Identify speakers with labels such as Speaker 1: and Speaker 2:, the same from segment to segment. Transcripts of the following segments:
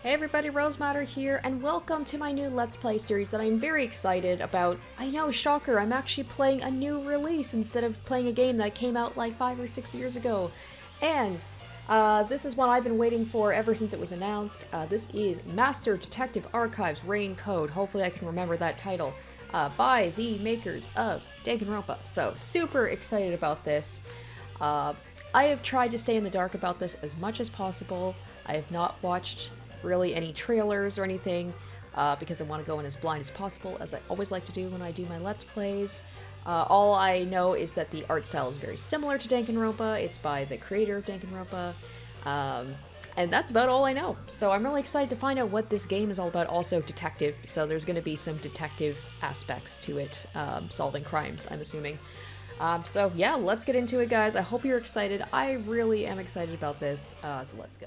Speaker 1: Hey everybody, Rosematter here, and welcome to my new Let's Play series that I'm very excited about. I know, shocker, I'm actually playing a new release instead of playing a game that came out like 5 or 6 years ago. And this is one I've been waiting for ever since it was announced. This is Master Detective Archives Rain Code. Hopefully I can remember that title. By the makers of Danganronpa. So, super excited about this. I have tried to stay in the dark about this as much as possible. I have not watched really any trailers or anything because I want to go in as blind as possible, as I always like to do when I do my Let's Plays. All I know is that the art style is very similar to Danganronpa. It's by the creator of Danganronpa. And that's about all I know. So I'm really excited to find out what this game is all about. Also detective, so there's going to be some detective aspects to it, solving crimes, I'm assuming. So yeah, let's get into it, guys. I hope you're excited. I really am excited about this, so let's go.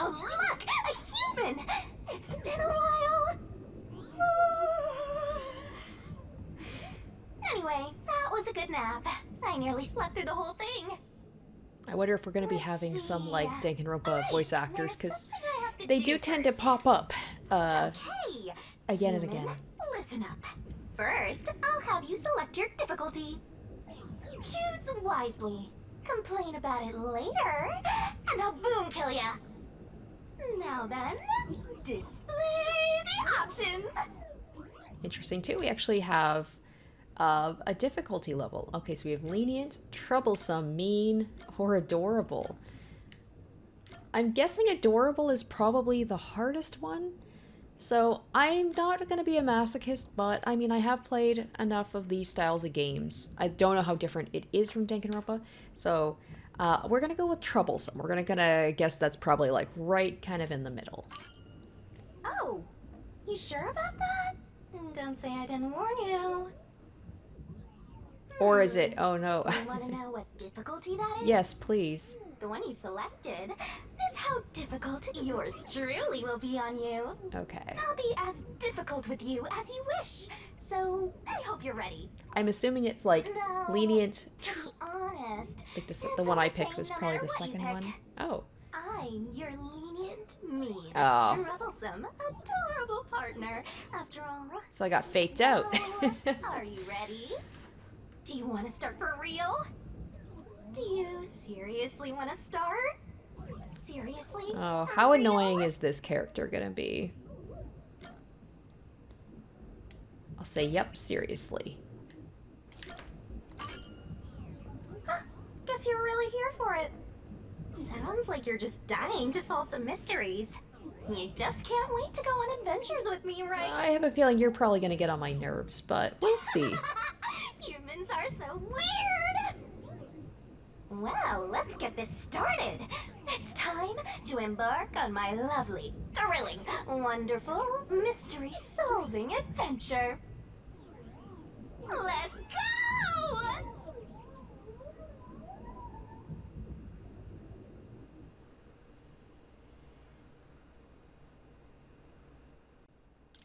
Speaker 2: Oh, look! A human! It's been a while! Anyway, that was a good nap. I nearly slept through the whole thing.
Speaker 1: I wonder if we're going to be having some, like, Danganronpa voice actors, because they do tend to
Speaker 2: first.
Speaker 1: pop up,
Speaker 2: Okay,
Speaker 1: again and
Speaker 2: human,
Speaker 1: again.
Speaker 2: listen up. First, I'll have you select your difficulty. Choose wisely. Complain about it later, and I'll boom kill ya. Now then, display the options.
Speaker 1: Interesting, too. We actually have a difficulty level. Okay, so we have lenient, troublesome, mean, or adorable. I'm guessing adorable is probably the hardest one. So I'm not going to be a masochist, but I mean, I have played enough of these styles of games. I don't know how different it is from Danganronpa. So we're going to go with troublesome. We're gonna guess that's probably like right kind of in the middle.
Speaker 2: Oh, you sure about that? Don't say I didn't warn you.
Speaker 1: Or is it? Oh no.
Speaker 2: You want to know what difficulty that is?
Speaker 1: Yes, please.
Speaker 2: The one you selected is how difficult yours truly will be on you.
Speaker 1: Okay.
Speaker 2: I'll be as difficult with you as you wish, so I hope you're ready.
Speaker 1: I'm assuming it's like
Speaker 2: No,
Speaker 1: lenient.
Speaker 2: to be honest,
Speaker 1: Like the
Speaker 2: it's
Speaker 1: one
Speaker 2: all
Speaker 1: I
Speaker 2: the
Speaker 1: picked
Speaker 2: same
Speaker 1: was
Speaker 2: no
Speaker 1: probably
Speaker 2: matter
Speaker 1: the
Speaker 2: what you
Speaker 1: second
Speaker 2: pick.
Speaker 1: one. Oh.
Speaker 2: I'm your lenient, mean,
Speaker 1: Oh.
Speaker 2: troublesome, adorable partner. After all,
Speaker 1: So I got faked out.
Speaker 2: are you ready? Do you want to start for real? Do you seriously want to start? Seriously?
Speaker 1: Oh,
Speaker 2: For
Speaker 1: how
Speaker 2: real?
Speaker 1: annoying is this character gonna be? I'll say, yep, seriously.
Speaker 2: Huh, guess you're really here for it. Sounds like you're just dying to solve some mysteries. You just can't wait to go on adventures with me, right?
Speaker 1: I have a feeling you're probably gonna get on my nerves, but we'll see.
Speaker 2: Humans are so weird! Well, let's get this started. It's time to embark on my lovely, thrilling, wonderful, mystery-solving adventure. Let's go!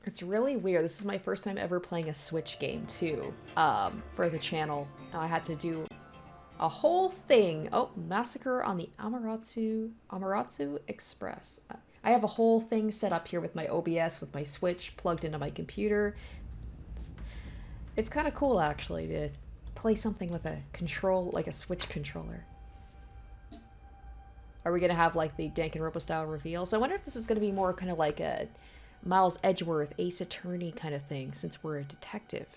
Speaker 1: It's really weird. This is my first time ever playing a Switch game, too, for the channel. And I had to do a whole thing. Oh, Massacre on the Amaterasu Express. I have a whole thing set up here with my OBS, with my Switch plugged into my computer. It's kind of cool, actually, to play something with a control, like a Switch controller. Are we going to have, like, the Danganronpa style reveals? I wonder if this is going to be more kind of like a Miles Edgeworth, Ace Attorney kind of thing, since we're a detective.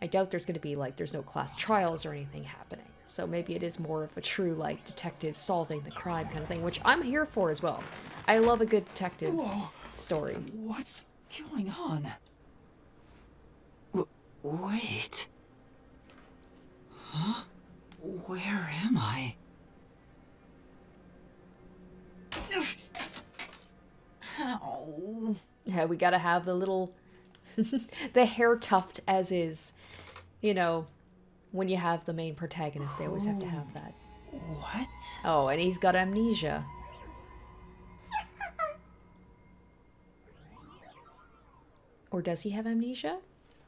Speaker 1: I doubt there's going to be, like, there's no class trials or anything happening. So maybe it is more of a true, like, detective solving the crime kind of thing, which I'm here for as well. I love a good detective story.
Speaker 3: What's going on? Wait. Huh? Where am I? Ow.
Speaker 1: Yeah, we gotta have the little... the hair tuft as is. You know, when you have the main protagonist, they always have to have that.
Speaker 3: What?
Speaker 1: Oh, and he's got amnesia. Or does he have amnesia?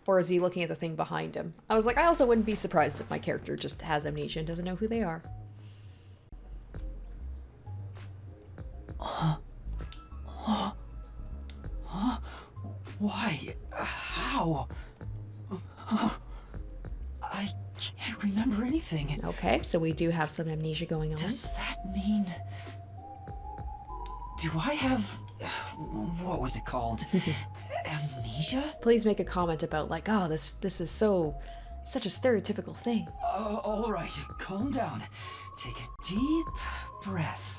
Speaker 1: Or is he looking at the thing behind him? I was like, I also wouldn't be surprised if my character just has amnesia and doesn't know who they are.
Speaker 3: Why? How? I can't remember anything.
Speaker 1: Okay, so we do have some amnesia going on.
Speaker 3: Does that mean... Do I have... What was it called? Amnesia?
Speaker 1: Please make a comment about like, oh, this is such a stereotypical thing.
Speaker 3: All right, calm down. Take a deep breath.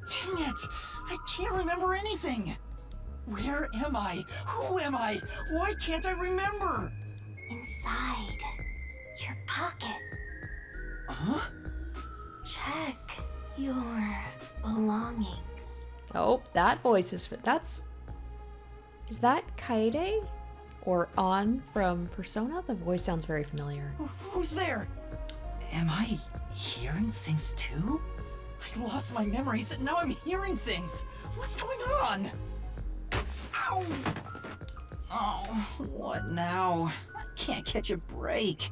Speaker 3: Dang it! I can't remember anything! Where am I? Who am I? Why can't I remember?
Speaker 2: Inside your pocket.
Speaker 3: Huh?
Speaker 2: Check your belongings.
Speaker 1: Oh, that voice is... Is that Kaede? Or An from Persona? The voice sounds very familiar.
Speaker 3: Who's there? Am I hearing things too? I lost my memories and now I'm hearing things. What's going on? Ow! Oh, what now? I can't catch a break.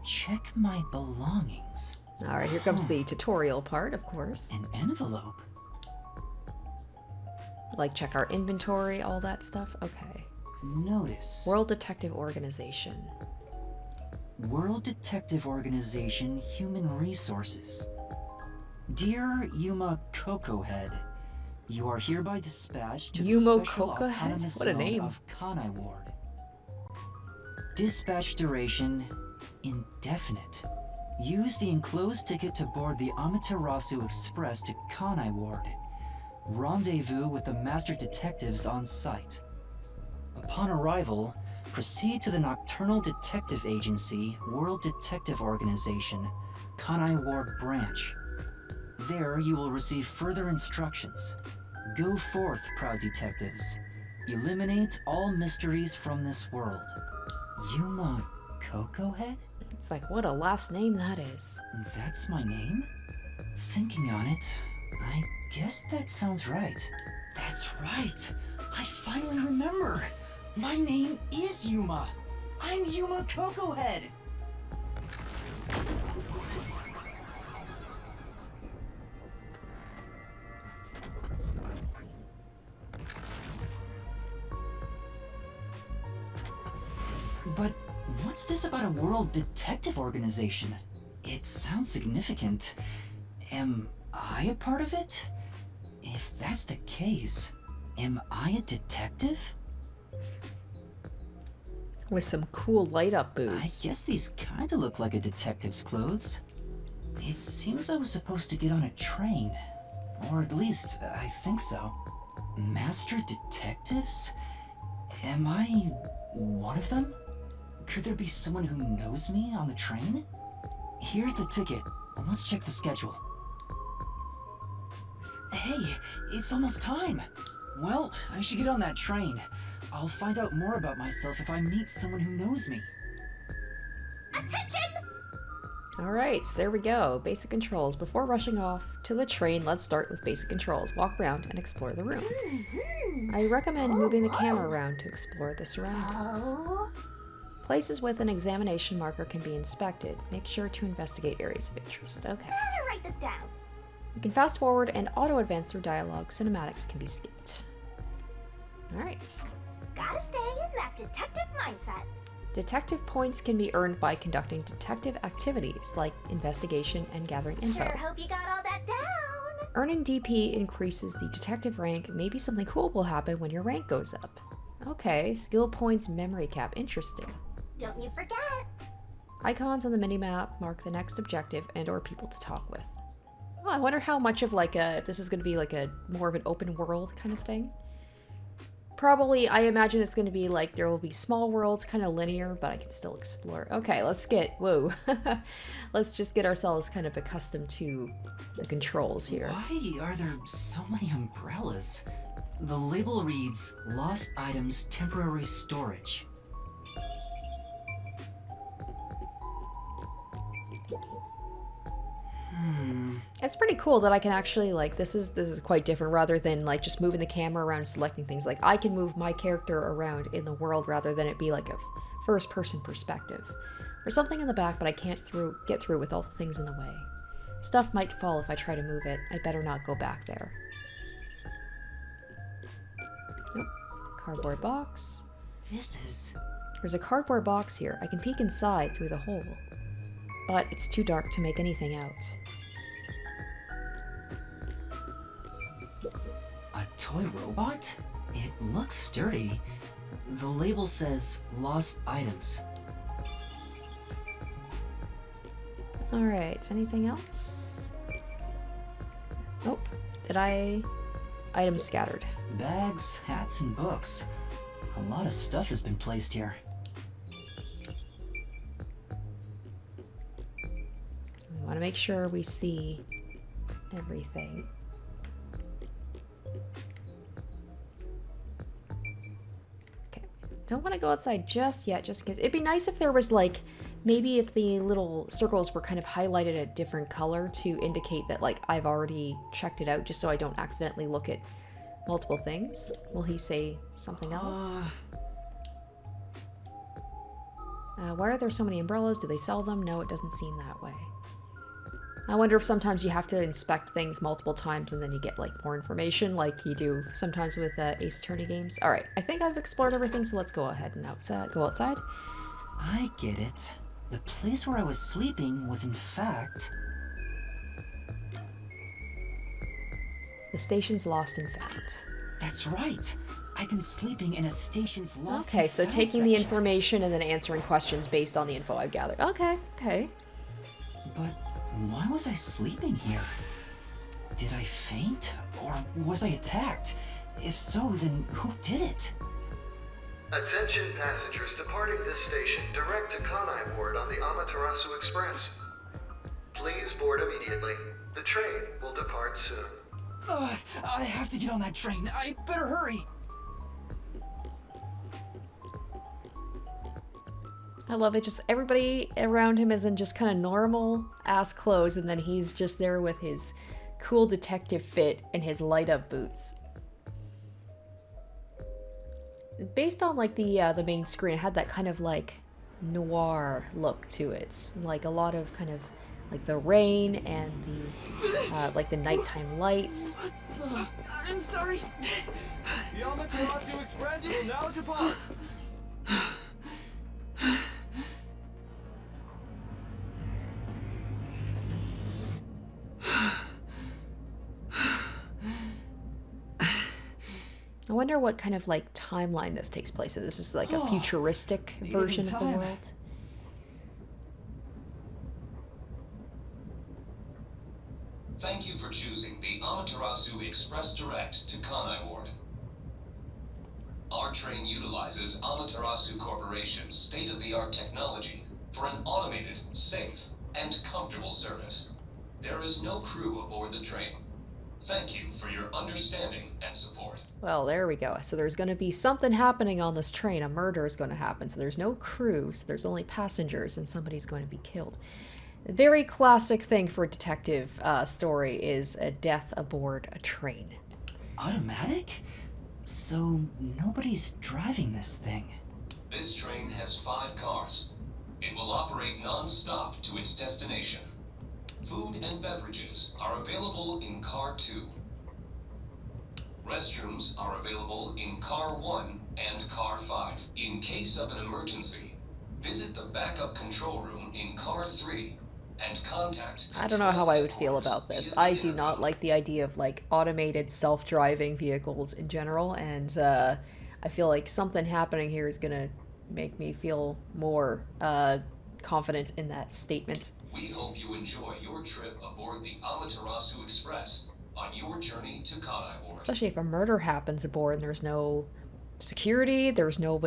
Speaker 3: Check my belongings.
Speaker 1: Alright, here comes the tutorial part, of course.
Speaker 3: An envelope?
Speaker 1: Like, check our inventory, all that stuff. Okay.
Speaker 3: Notice.
Speaker 1: World Detective Organization.
Speaker 3: World Detective Organization Human Resources. Dear Yuma Cocoa Head, you are hereby dispatched to
Speaker 1: Yuma
Speaker 3: the Special
Speaker 1: Cocoa Head?
Speaker 3: Autonomous
Speaker 1: What a
Speaker 3: Zone
Speaker 1: name.
Speaker 3: of Kanai Ward. Dispatch duration indefinite. Use the enclosed ticket to board the Amaterasu Express to Kanai Ward. Rendezvous with the master detectives on site. Upon arrival, proceed to the Nocturnal Detective Agency, World Detective Organization, Kanai Ward Branch. There you will receive further instructions. Go forth, proud detectives. Eliminate all mysteries from this world. Yuma Cocoa Head?
Speaker 1: It's like, what a last name that is.
Speaker 3: That's my name? Thinking on it, I guess that sounds right. That's right. I finally remember. My name is Yuma. I'm Yuma Cocoa Head. But what's this about a world detective organization? It sounds significant. Am I a part of it? If that's the case, am I a detective?
Speaker 1: With some cool light-up
Speaker 3: I
Speaker 1: boots.
Speaker 3: guess these kinda look like a detective's clothes. It seems I was supposed to get on a train. Or at least, I think so. Master detectives? Am I one of them? Could there be someone who knows me on the train? Here's the ticket. Let's check the schedule. Hey, it's almost time. Well, I should get on that train. I'll find out more about myself if I meet someone who knows me.
Speaker 2: Attention!
Speaker 1: Alright, so there we go. Basic controls. Before rushing off to the train, let's start with basic controls. Walk around and explore the room. I recommend moving the camera around to explore the surroundings.
Speaker 2: Oh,
Speaker 1: Places with an examination marker can be inspected. Make sure to investigate areas of interest. Okay.
Speaker 2: better write this down.
Speaker 1: You can fast forward and auto-advance through dialogue. Cinematics can be skipped. Alright.
Speaker 2: Gotta stay in that detective mindset.
Speaker 1: Detective points can be earned by conducting detective activities like investigation and gathering info.
Speaker 2: Sure hope you got all that down.
Speaker 1: Earning DP increases the detective rank. Maybe something cool will happen when your rank goes up. Okay, skill points memory cap. Interesting.
Speaker 2: Don't you forget.
Speaker 1: Icons on the minimap mark the next objective and or people to talk with. Oh, I wonder how much of like if this is going to be like a more of an open world kind of thing. Probably, I imagine it's going to be like there will be small worlds, kind of linear, but I can still explore. Okay, let's get, whoa. Let's just get ourselves kind of accustomed to the controls here.
Speaker 3: Why are there so many umbrellas? The label reads, Lost Items Temporary Storage.
Speaker 1: It's pretty cool that I can actually, like, this is quite different rather than, like, just moving the camera around and selecting things. Like, I can move my character around in the world rather than it be, like, a first-person perspective. There's something in the back, but I can't get through with all the things in the way. Stuff might fall if I try to move it. I better not go back there. Nope. Cardboard box. There's a cardboard box here. I can peek inside through the hole. But it's too dark to make anything out.
Speaker 3: A toy robot? It looks sturdy. The label says Lost Items.
Speaker 1: Alright, anything else? Nope. Items scattered.
Speaker 3: Bags, hats, and books. A lot of stuff has been placed here.
Speaker 1: We want to make sure we see everything. Okay. Don't want to go outside just yet, just because it'd be nice if there was like, maybe if the little circles were kind of highlighted a different color to indicate that like I've already checked it out, just so I don't accidentally look at multiple things. Will he say something else? Why are there so many umbrellas? Do they sell them? No, it doesn't seem that way. I wonder if sometimes you have to inspect things multiple times and then you get like more information like you do sometimes with Ace Attorney games. Alright, I think I've explored everything, so let's go ahead and go outside.
Speaker 3: I get it. The place where I was sleeping was in fact...
Speaker 1: The station's lost and found.
Speaker 3: That's right. I've been sleeping in a station's lost
Speaker 1: Okay,
Speaker 3: and
Speaker 1: so
Speaker 3: found
Speaker 1: taking the
Speaker 3: section.
Speaker 1: information and then answering questions based on the info I've gathered. Okay, okay.
Speaker 3: But why was I sleeping here? Did I faint? Or was I attacked? If so, then who did it?
Speaker 4: Attention passengers departing this station direct to Kanai Ward on the Amaterasu Express. Please board immediately. The train will depart soon.
Speaker 3: I have to get on that train. I better hurry.
Speaker 1: I love it. Just everybody around him is in just kind of normal ass clothes, and then he's just there with his cool detective fit and his light up boots. Based on like the main screen, it had that kind of like noir look to it, like a lot of kind of like the rain and the like the nighttime lights.
Speaker 3: I'm sorry.
Speaker 5: The Amaterasu Express will now depart.
Speaker 1: I wonder what kind of like timeline this takes place in. This is like a futuristic version of the
Speaker 3: time.
Speaker 1: world.
Speaker 6: Thank you for choosing the Amaterasu Express Direct to Kanai Ward. Our train utilizes Amaterasu Corporation's state-of-the-art technology for an automated, safe, and comfortable service. There is no crew aboard the train. Thank you for your understanding and support.
Speaker 1: Well, there we go. So there's going to be something happening on this train. A murder is going to happen. So there's no crew, so there's only passengers, and somebody's going to be killed. A very classic thing for a detective story is a death aboard a train.
Speaker 3: Automatic? So nobody's driving this thing.
Speaker 6: This train has 5 cars. It will operate non-stop to its destination. Food and beverages are available in Car 2. Restrooms are available in Car 1 and Car 5. In case of an emergency, visit the backup control room in Car 3 and contact...
Speaker 1: I don't know how I would feel about this. I do not like the idea of like automated self-driving vehicles in general, and I feel like something happening here is gonna make me feel more confident in that statement.
Speaker 6: We hope you enjoy your trip aboard the Amaterasu Express on your journey to Kanai Ward.
Speaker 1: Especially if a murder happens aboard and there's no security, there's no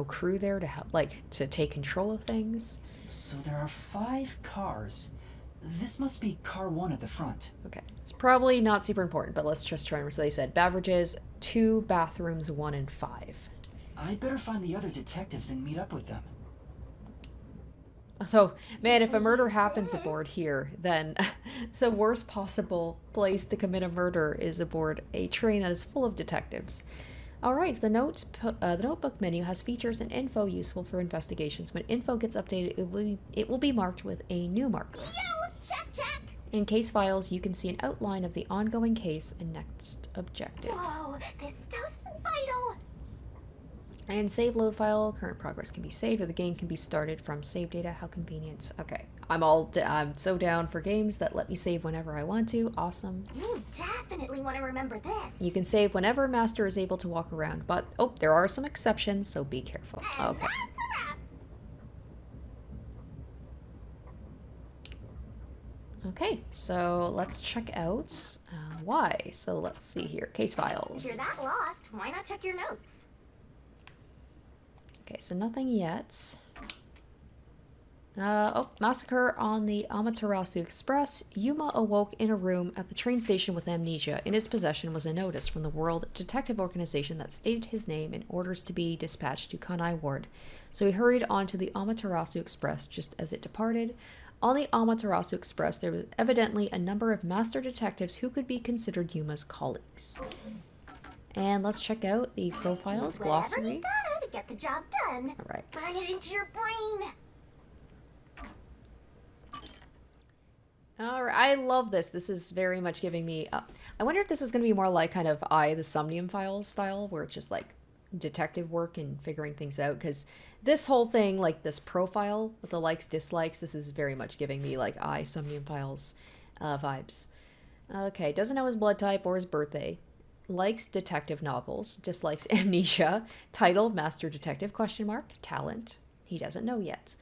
Speaker 1: crew there to help, to take control of things.
Speaker 3: So there are 5 cars. This must be car 1 at the front.
Speaker 1: Okay, it's probably not super important, but let's just try and so they said beverages, 2 bathrooms, 1 and 5.
Speaker 3: I'd better find the other detectives and meet up with them.
Speaker 1: Although, man, if a murder happens aboard here, then the worst possible place to commit a murder is aboard a train that is full of detectives. Alright, the notebook menu has features and info useful for investigations. When info gets updated, it will be marked with a new marker.
Speaker 2: Yo, check.
Speaker 1: In case files, you can see an outline of the ongoing case and next objective.
Speaker 2: Whoa, this stuff's vital.
Speaker 1: And save load file, current progress can be saved, or the game can be started from save data. How convenient. Okay, I'm so down for games that let me save whenever I want to. Awesome.
Speaker 2: You definitely want to remember this.
Speaker 1: You can save whenever Master is able to walk around, but there are some exceptions, so be careful.
Speaker 2: And
Speaker 1: Okay.
Speaker 2: that's a wrap.
Speaker 1: Okay, so let's check out why. So let's see here. Case
Speaker 2: If
Speaker 1: files.
Speaker 2: you're that lost, why not check your notes?
Speaker 1: Okay, so nothing yet. Massacre on the Amaterasu Express. Yuma awoke in a room at the train station with amnesia. In his possession was a notice from the World Detective Organization that stated his name and orders to be dispatched to Kanai Ward. So he hurried on to the Amaterasu Express just as it departed. On the Amaterasu Express, there was evidently a number of master detectives who could be considered Yuma's colleagues. And let's check out the profiles,
Speaker 2: Use whatever
Speaker 1: glossary.
Speaker 2: you gotta to get the job done.
Speaker 1: All right.
Speaker 2: Burn it into your brain.
Speaker 1: All right, I love this. This is very much giving me... I wonder if this is going to be more like kind of the Somnium Files style, where it's just like detective work and figuring things out. Because this whole thing, like this profile with the likes, dislikes, this is very much giving me like Somnium Files vibes. Okay, doesn't know his blood type or his birthday. Likes detective novels. Dislikes amnesia. Title, Master Detective, ? Talent. He doesn't know yet.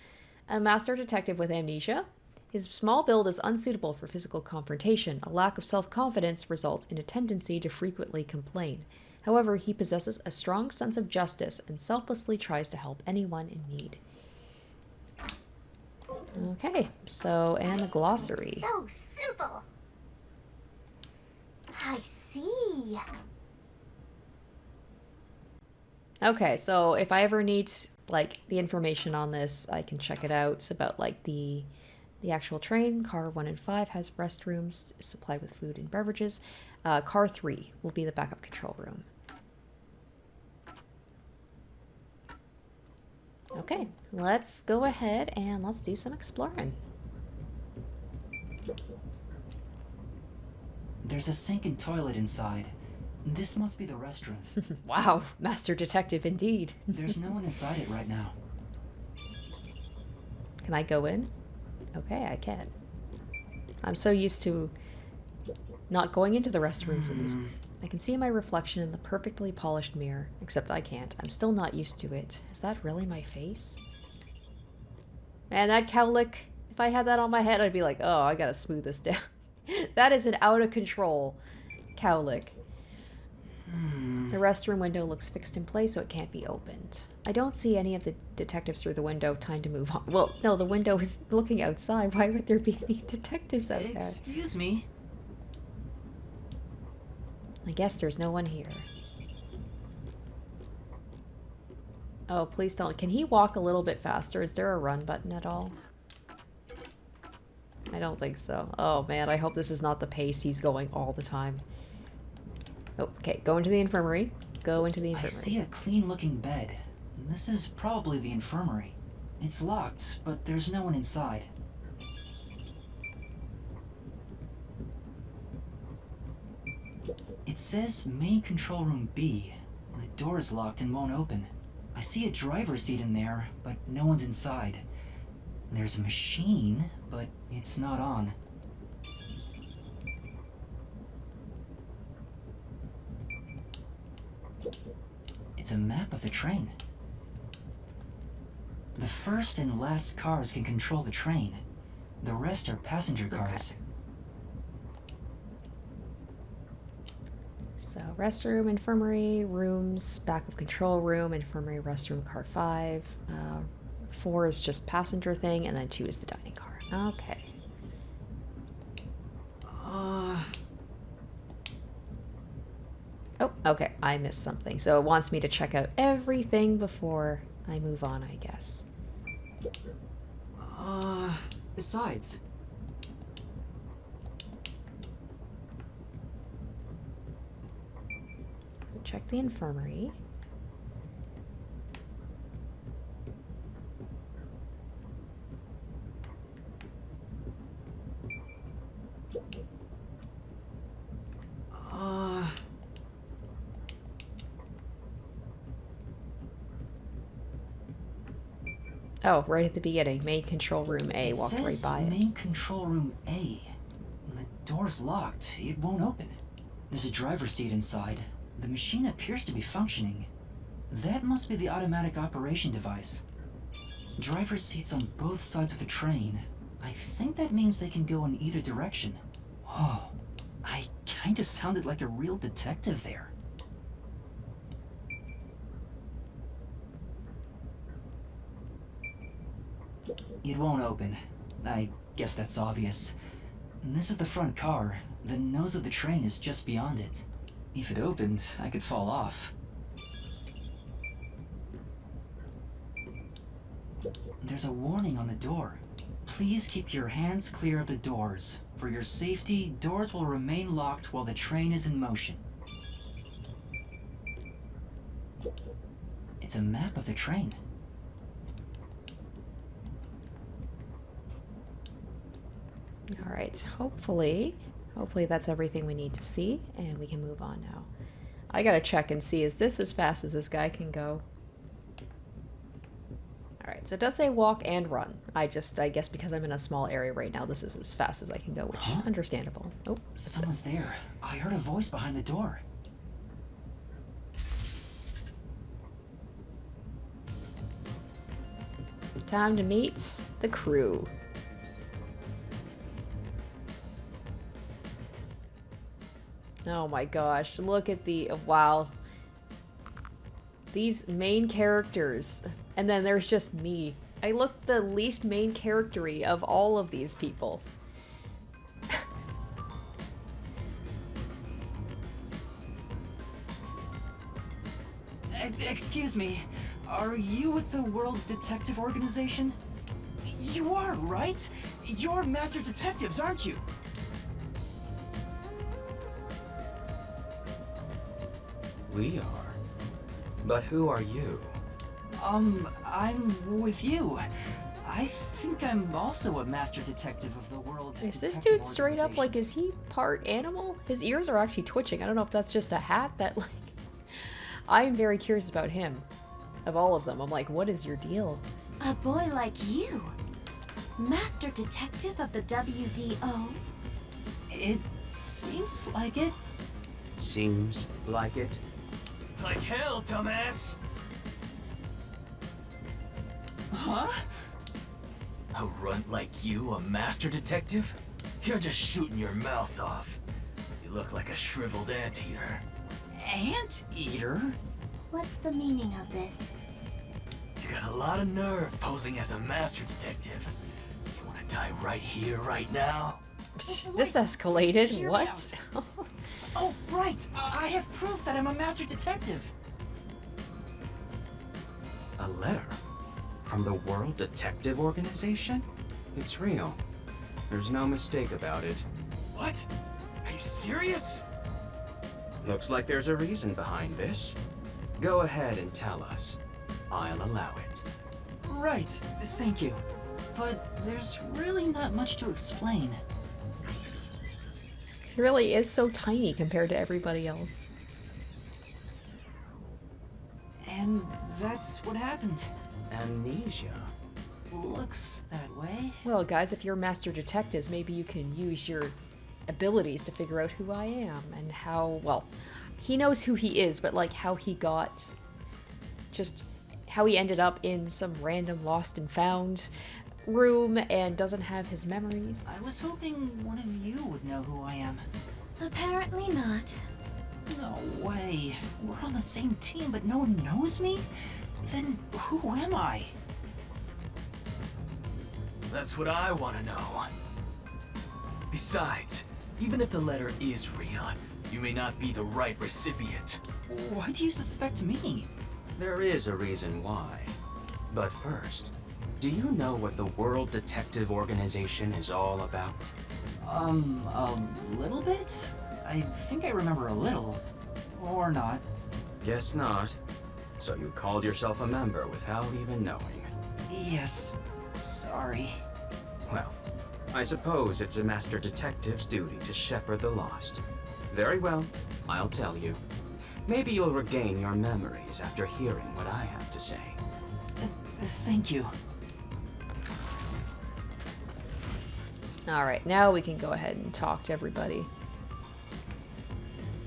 Speaker 1: A Master Detective with amnesia. His small build is unsuitable for physical confrontation. A lack of self-confidence results in a tendency to frequently complain. However, he possesses a strong sense of justice and selflessly tries to help anyone in need. Okay, so, and a glossary.
Speaker 2: So simple. I see.
Speaker 1: Okay, so if I ever need, like, the information on this, I can check it out. It's about, like, the actual train. Car 1 and 5 has restrooms supplied with food and beverages. Car 3 will be the backup control room. Okay, let's go ahead and let's do some exploring.
Speaker 3: There's a sink and toilet inside. This must be the restroom.
Speaker 1: Wow, Master Detective indeed.
Speaker 3: There's no one inside it right now.
Speaker 1: Can I go in? Okay, I can. I'm so used to not going into the restrooms in these. I can see my reflection in the perfectly polished mirror, except I can't. I'm still not used to it. Is that really my face? Man, that cowlick, if I had that on my head, I'd be like, oh, I gotta smooth this down. That is an out of control cowlick. The restroom window looks fixed in place, so it can't be opened. I don't see any of the detectives through the window. Time to move on. Well, no, the window is looking outside. Why would there be any detectives out there?
Speaker 3: Excuse me.
Speaker 1: I guess there's no one here. Oh, please don't. Can he walk a little bit faster? Is there a run button at all? I don't think so. Oh man, I hope this is not the pace he's going all the time. Oh, okay, go into the infirmary. Go into the infirmary.
Speaker 3: I see a clean-looking bed. This is probably the infirmary. It's locked, but there's no one inside. It says main control room B. The door is locked and won't open. I see a driver's seat in there, but no one's inside. There's a machine, but it's not on. It's a map of the train. The first and last cars can control the train. The rest are passenger cars.
Speaker 1: Okay. So, restroom, infirmary, rooms, back of control room, infirmary, restroom, car 5. 4 is just passenger thing, and then 2 is the dining car. Okay. Oh, okay. I missed something. So it wants me to check out everything before I move on, I guess.
Speaker 3: Besides.
Speaker 1: Check the infirmary. Oh, right at the beginning. Main control room A. Walked right by it.
Speaker 3: Main control room A. The door's locked. It won't open. There's a driver's seat inside. The machine appears to be functioning. That must be the automatic operation device. Driver's seats on both sides of the train. I think that means they can go in either direction. Oh, I kinda sounded like a real detective there. It won't open. I guess that's obvious. This is the front car. The nose of the train is just beyond it. If it opened, I could fall off. There's a warning on the door. Please keep your hands clear of the doors. For your safety, doors will remain locked while the train is in motion. It's a map of the train.
Speaker 1: Alright, hopefully that's everything we need to see, and we can move on now. I gotta check and see, is this as fast as this guy can go? Alright, so it does say walk and run. I guess because I'm in a small area right now, this is as fast as I can go, which is understandable. Oh,
Speaker 3: someone's there. I heard a voice behind the door.
Speaker 1: Time to meet the crew. Oh my gosh, look at wow. These main characters, and then there's just me. I look the least main character-y of all of these people.
Speaker 3: Excuse me, are you with the World Detective Organization? You are, right? You're master detectives, aren't you?
Speaker 7: We are. But who are you?
Speaker 3: I'm with you. I think I'm also a master detective of the World
Speaker 1: Is this
Speaker 3: Detective
Speaker 1: dude straight up,
Speaker 3: Organization.
Speaker 1: like, is he part animal? His ears are actually twitching. I don't know if that's just a hat that, like... I'm very curious about him. Of all of them. I'm like, what is your deal?
Speaker 2: A boy like you? Master Detective of the WDO?
Speaker 3: It seems like it.
Speaker 7: Seems like it.
Speaker 5: Like hell, dumbass!
Speaker 3: Huh?
Speaker 5: A runt like you, a master detective? You're just shooting your mouth off. You look like a shriveled anteater.
Speaker 3: Anteater?
Speaker 2: What's the meaning of this?
Speaker 5: You got a lot of nerve posing as a master detective. You wanna die right here, right now?
Speaker 1: This escalated.
Speaker 3: Hear me
Speaker 1: What?
Speaker 3: Oh, right! I have proof that I'm a master detective!
Speaker 7: A letter? From the World Detective Organization? It's real. There's no mistake about it.
Speaker 5: What? Are you serious?
Speaker 7: Looks like there's a reason behind this. Go ahead and tell us. I'll allow it.
Speaker 3: Right, thank you. But there's really not much to explain.
Speaker 1: He really is so tiny compared to everybody else.
Speaker 3: And that's what happened.
Speaker 7: Amnesia.
Speaker 3: Looks that way.
Speaker 1: Well, guys, if you're master detectives, maybe you can use your abilities to figure out who I am and how, well, he knows who he is, but like how he got, just how he ended up in some random lost and found room and doesn't have his memories.
Speaker 3: I was hoping one of you would know who I am.
Speaker 2: Apparently not.
Speaker 3: No way. We're on the same team, but no one knows me? Then who am I?
Speaker 5: That's what I want to know. Besides, even if the letter is real, you may not be the right recipient.
Speaker 3: Why do you suspect me?
Speaker 7: There is a reason why. But first, do you know what the World Detective Organization is all about?
Speaker 3: A little bit? I think I remember a little. Or not.
Speaker 7: Guess not. So you called yourself a member without even knowing.
Speaker 3: Yes. Sorry.
Speaker 7: Well, I suppose it's a master detective's duty to shepherd the lost. Very well, I'll tell you. Maybe you'll regain your memories after hearing what I have to say.
Speaker 3: Thank you.
Speaker 1: Alright, now we can go ahead and talk to everybody.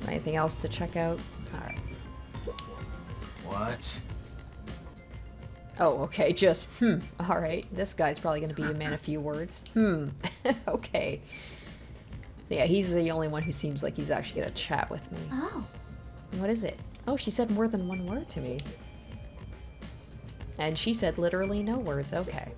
Speaker 1: Anything else to check out? Alright.
Speaker 5: What?
Speaker 1: Oh, okay, just, alright. This guy's probably gonna be a man of few words. Okay. So yeah, he's the only one who seems like he's actually gonna chat with me.
Speaker 2: Oh.
Speaker 1: What is it? Oh, she said more than one word to me. And she said literally no words, okay.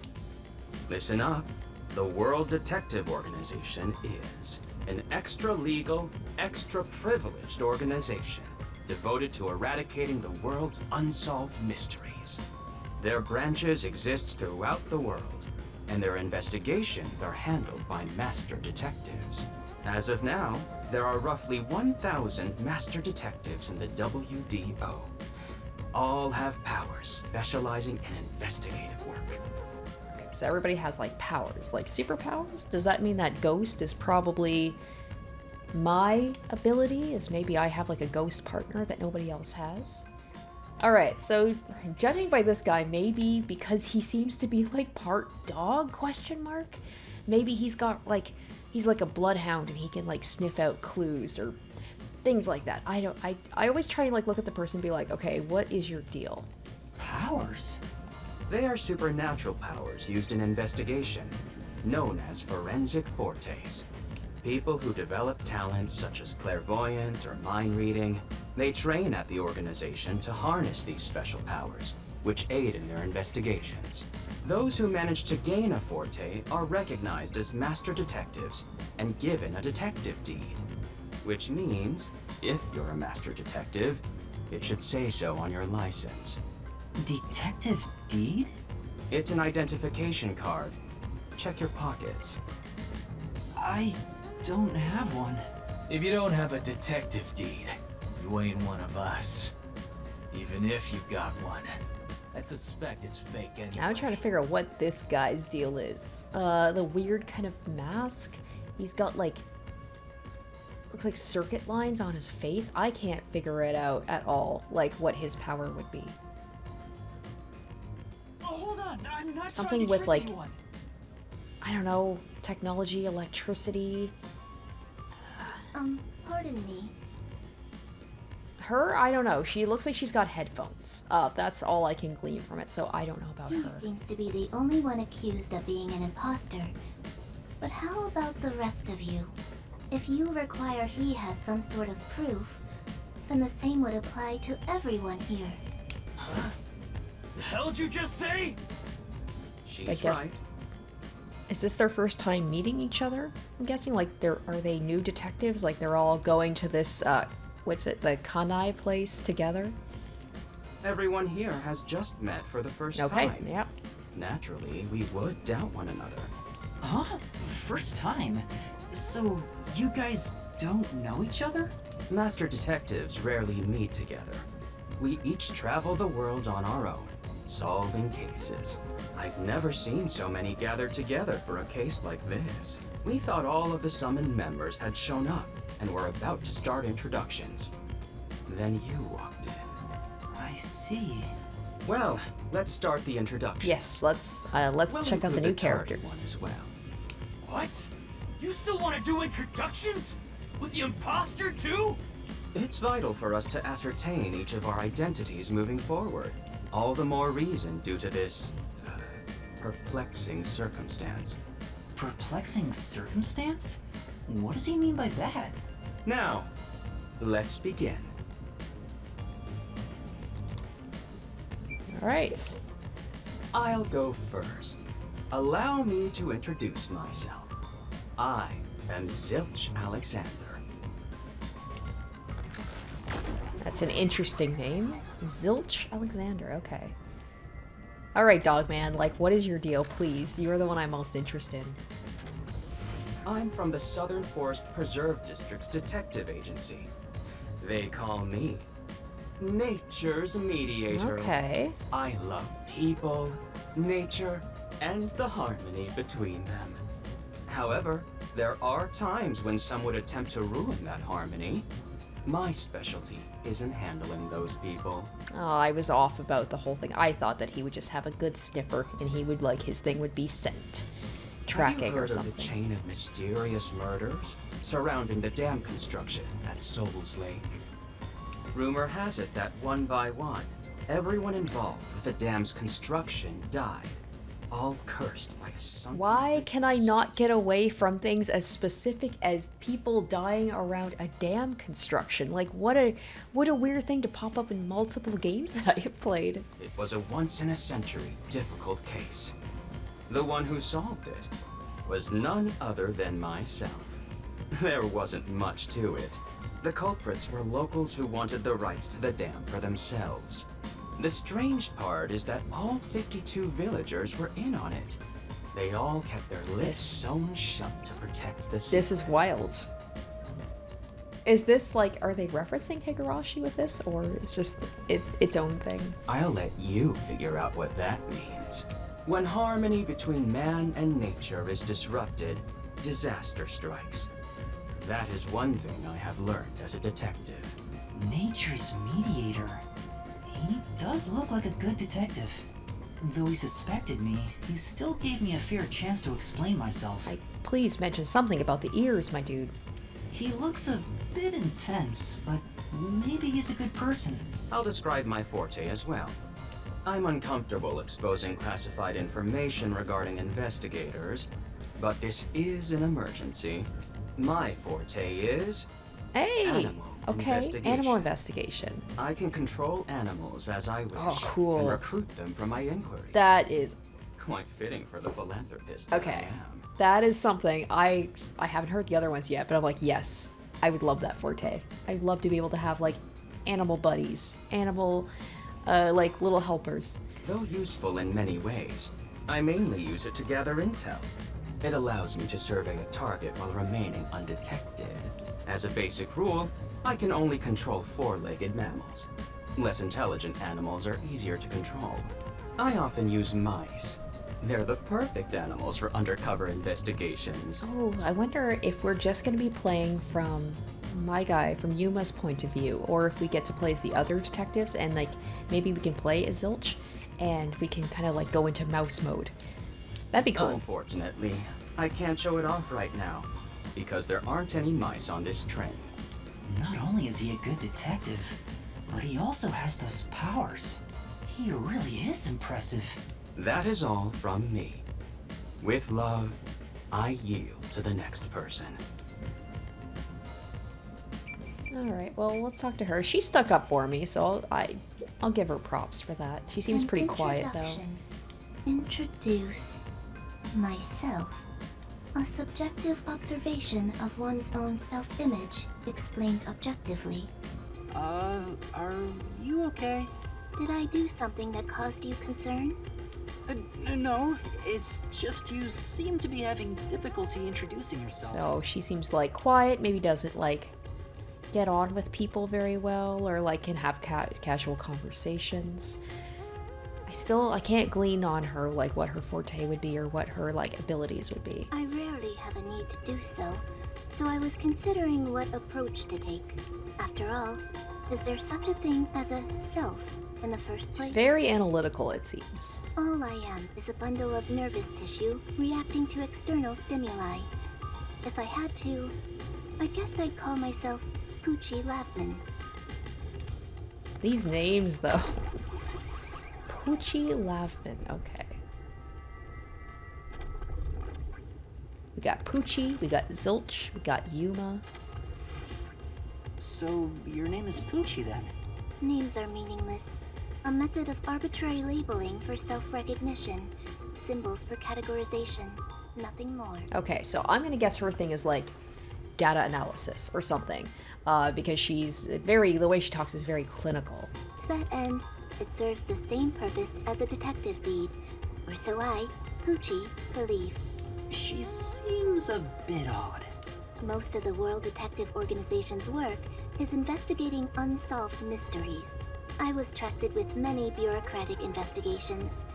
Speaker 7: Listen up. The World Detective Organization is an extra-legal, extra-privileged organization devoted to eradicating the world's unsolved mysteries. Their branches exist throughout the world, and their investigations are handled by master detectives. As of now, there are roughly 1,000 master detectives in the WDO. All have powers specializing in investigative work.
Speaker 1: Okay, so everybody has like powers, like superpowers? Does that mean that Ghost is probably my ability? Is maybe I have like a ghost partner that nobody else has? Alright, so judging by this guy, maybe because he seems to be like part dog, question mark? Maybe he's got like, he's like a bloodhound and he can like sniff out clues or things like that. I always try and like look at the person and be like, okay, what is your deal?
Speaker 3: Powers?
Speaker 7: They are supernatural powers used in investigation, known as forensic fortes. People who develop talents such as clairvoyant or mind reading, they train at the organization to harness these special powers, which aid in their investigations. Those who manage to gain a forte are recognized as master detectives and given a detective deed. Which means, if you're a master detective, it should say so on your license.
Speaker 3: Detective deed?
Speaker 7: It's an identification card. Check your pockets.
Speaker 3: I don't have one.
Speaker 5: If you don't have a detective deed, you ain't one of us. Even if you got one, I'd suspect it's fake anyway.
Speaker 1: Now I'm trying to figure out what this guy's deal is. The weird kind of mask. He's got like, looks like circuit lines on his face. I can't figure it out at all, like what his power would be.
Speaker 3: Oh, hold on, I'm not
Speaker 1: Something
Speaker 3: trying to
Speaker 1: with,
Speaker 3: trick
Speaker 1: like,
Speaker 3: anyone.
Speaker 1: I don't know, technology, electricity.
Speaker 2: Pardon me.
Speaker 1: Her, I don't know. She looks like she's got headphones. That's all I can glean from it, so I don't know about
Speaker 2: He
Speaker 1: her.
Speaker 2: seems to be the only one accused of being an impostor. But how about the rest of you? If you require he has some sort of proof, then the same would apply to everyone here.
Speaker 5: Huh? The hell'd you just say?
Speaker 7: She's
Speaker 1: I guess-
Speaker 7: right.
Speaker 1: Is this their first time meeting each other? I'm guessing, like, are they new detectives? Like, they're all going to this, what's it, the Kanai place together?
Speaker 7: Everyone here has just met for the first
Speaker 1: Okay,
Speaker 7: time.
Speaker 1: yep.
Speaker 7: Naturally, we would doubt one another.
Speaker 3: Huh? First time? So, you guys don't know each other?
Speaker 7: Master detectives rarely meet together. We each travel the world on our own, solving cases. I've never seen so many gathered together for a case like this. We thought all of the summoned members had shown up and were about to start introductions. Then you walked in.
Speaker 3: I see.
Speaker 7: Well, let's start the introductions.
Speaker 1: Yes, let's
Speaker 7: We'll
Speaker 1: check out the
Speaker 7: include
Speaker 1: new
Speaker 7: tardy one
Speaker 1: characters.
Speaker 7: as well.
Speaker 5: What? You still want to do introductions? With the impostor too?
Speaker 7: It's vital for us to ascertain each of our identities moving forward. All the more reason due to this perplexing circumstance.
Speaker 3: Perplexing circumstance? What does he mean by that?
Speaker 7: Now, let's begin.
Speaker 1: All right.
Speaker 7: I'll go first. Allow me to introduce myself. I am Zilch Alexander.
Speaker 1: That's an interesting name. Zilch Alexander, okay. Alright, Dogman, like, what is your deal, please? You're the one I'm most interested in.
Speaker 7: I'm from the Southern Forest Preserve District's detective agency. They call me Nature's Mediator.
Speaker 1: Okay.
Speaker 7: I love people, nature, and the harmony between them. However, there are times when some would attempt to ruin that harmony. My specialty is in handling those people.
Speaker 1: Oh, I was off about the whole thing. I thought that he would just have a good sniffer and he would, like, his thing would be scent tracking or something.
Speaker 7: Have you heard of the chain of mysterious murders surrounding the dam construction at Souls Lake? Rumor has it that one by one, everyone involved with the dam's construction died, all cursed by a sunken
Speaker 1: Why can I
Speaker 7: princess.
Speaker 1: not get away from things as specific as people dying around a dam construction? Like, what a weird thing to pop up in multiple games that I have played.
Speaker 7: It was a once-in-a-century difficult case. The one who solved it was none other than myself. There wasn't much to it. The culprits were locals who wanted the rights to the dam for themselves. The strange part is that all 52 villagers were in on it. They all kept their lips sewn shut to protect the secret.
Speaker 1: This is wild. Is this like, are they referencing Higurashi with this, or it's just its own thing?
Speaker 7: I'll let you figure out what that means. When harmony between man and nature is disrupted, disaster strikes. That is one thing I have learned as a detective.
Speaker 3: Nature's mediator. He does look like a good detective. Though he suspected me, he still gave me a fair chance to explain myself.
Speaker 1: Please mention something about the ears, my dude.
Speaker 3: He looks a bit intense, but maybe he's a good person.
Speaker 7: I'll describe my forte as well. I'm uncomfortable exposing classified information regarding investigators, but this is an emergency. My forte is
Speaker 1: Hey!
Speaker 7: animal investigation.
Speaker 1: Animal investigation.
Speaker 7: I can control animals as I wish
Speaker 1: Oh, cool.
Speaker 7: and recruit them for my inquiries.
Speaker 1: That is
Speaker 7: Quite fitting for the philanthropist that
Speaker 1: okay.
Speaker 7: I am.
Speaker 1: That is something I haven't heard the other ones yet, but I'm like, yes, I would love that forte. I'd love to be able to have like animal buddies, animal like little helpers.
Speaker 7: Though useful in many ways, I mainly use it to gather intel. It allows me to survey a target while remaining undetected. As a basic rule, I can only control four-legged mammals. Less intelligent animals are easier to control. I often use mice. They're the perfect animals for undercover investigations.
Speaker 1: Oh, I wonder if we're just going to be playing from my guy, from Yuma's point of view, or if we get to play as the other detectives and like maybe we can play as Zilch and we can kind of like go into mouse mode. That'd be cool.
Speaker 7: Unfortunately, I can't show it off right now because there aren't any mice on this train.
Speaker 3: Not only is he a good detective, but he also has those powers. He really is impressive.
Speaker 7: That is all from me. With love, I yield to the next person.
Speaker 1: All right, well, let's talk to her. She stuck up for me, so I'll give her props for that. She seems pretty quiet, though.
Speaker 2: Introduce myself. A subjective observation of one's own self-image, explained objectively.
Speaker 8: Are you okay?
Speaker 2: Did I do something that caused you concern?
Speaker 8: No, it's just you seem to be having difficulty introducing yourself.
Speaker 1: So she seems like quiet, maybe doesn't like get on with people very well, or like can have casual conversations. I can't glean on her like what her forte would be or what her like abilities would be.
Speaker 2: I rarely have a need to do so, so I was considering what approach to take. After all, is there such a thing as a self in the first place?
Speaker 1: She's very analytical, it seems.
Speaker 2: All I am is a bundle of nervous tissue reacting to external stimuli. If I had to, I guess I'd call myself Poochie Lavman.
Speaker 1: These names, though. Poochie Lavman. Okay. We got Poochie, we got Zilch, we got Yuma.
Speaker 8: So, your name is Poochie then?
Speaker 2: Names are meaningless. A method of arbitrary labeling for self-recognition. Symbols for categorization. Nothing more.
Speaker 1: Okay, so I'm gonna guess her thing is like data analysis or something. Because she's the way she talks is very clinical.
Speaker 2: To that end, it serves the same purpose as a detective deed. Or so I, Poochie, believe.
Speaker 8: She seems a bit odd.
Speaker 2: Most of the World Detective Organization's work is investigating unsolved mysteries. I was trusted with many bureaucratic investigations.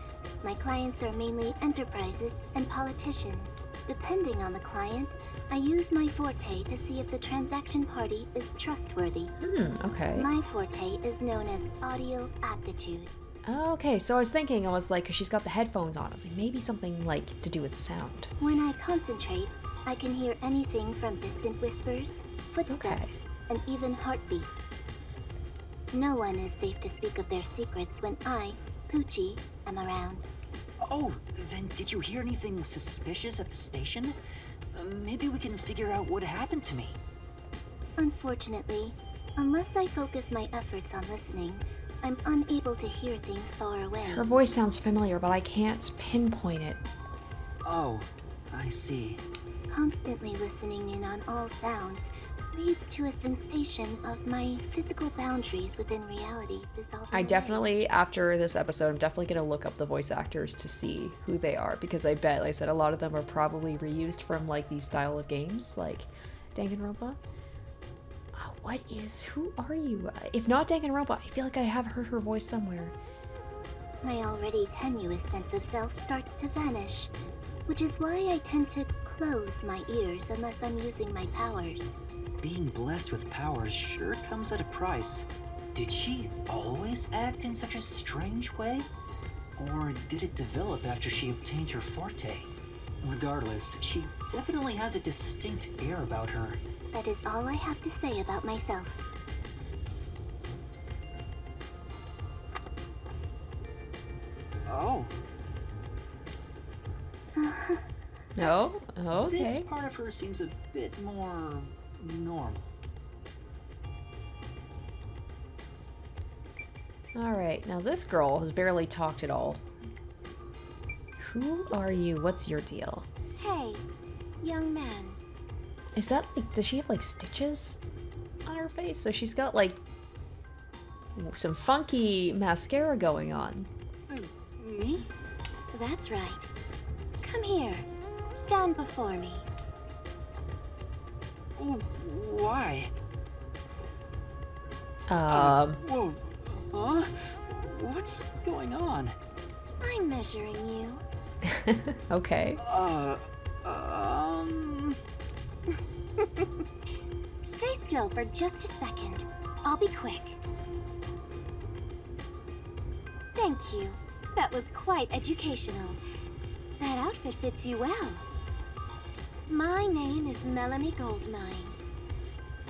Speaker 2: My clients are mainly enterprises and politicians. Depending on the client, I use my forte to see if the transaction party is trustworthy.
Speaker 1: Okay.
Speaker 2: My forte is known as audio aptitude.
Speaker 1: Okay, so I was like, cause she's got the headphones on. I was like, maybe something like to do with sound.
Speaker 2: When I concentrate, I can hear anything from distant whispers, footsteps, and even heartbeats. No one is safe to speak of their secrets when I, Poochie, am around.
Speaker 8: Oh, then did you hear anything suspicious at the station? Maybe we can figure out what happened to me.
Speaker 2: Unfortunately, unless I focus my efforts on listening, I'm unable to hear things far away.
Speaker 1: Her voice sounds familiar, but I can't pinpoint it.
Speaker 8: Oh, I see.
Speaker 2: Constantly listening in on all sounds leads to a sensation of my physical boundaries within reality dissolving
Speaker 1: I
Speaker 2: away.
Speaker 1: definitely, after this episode, I'm definitely gonna look up the voice actors to see who they are, because I bet, like I said, a lot of them are probably reused from like these style of games, like Danganronpa. Who are you? If not Danganronpa, I feel like I have heard her voice somewhere.
Speaker 2: My already tenuous sense of self starts to vanish, which is why I tend to close my ears unless I'm using my powers.
Speaker 8: Being blessed with powers sure comes at a price. Did she always act in such a strange way? Or did it develop after she obtained her forte? Regardless, she definitely has a distinct air about her.
Speaker 2: That is all I have to say about myself.
Speaker 8: Oh.
Speaker 1: No? Okay.
Speaker 8: This part of her seems a bit more normal.
Speaker 1: Alright, now this girl has barely talked at all. Who are you? What's your deal?
Speaker 2: Hey, young man.
Speaker 1: Is that like, does she have like stitches on her face? So she's got like some funky mascara going on.
Speaker 8: Me?
Speaker 2: That's right. Come here. Stand before me.
Speaker 8: Oh, why? Whoa. Huh? What's going on?
Speaker 2: I'm measuring you.
Speaker 1: Okay.
Speaker 2: Stay still for just a second. I'll be quick. Thank you. That was quite educational. That outfit fits you well. My name is Melanie Goldmine.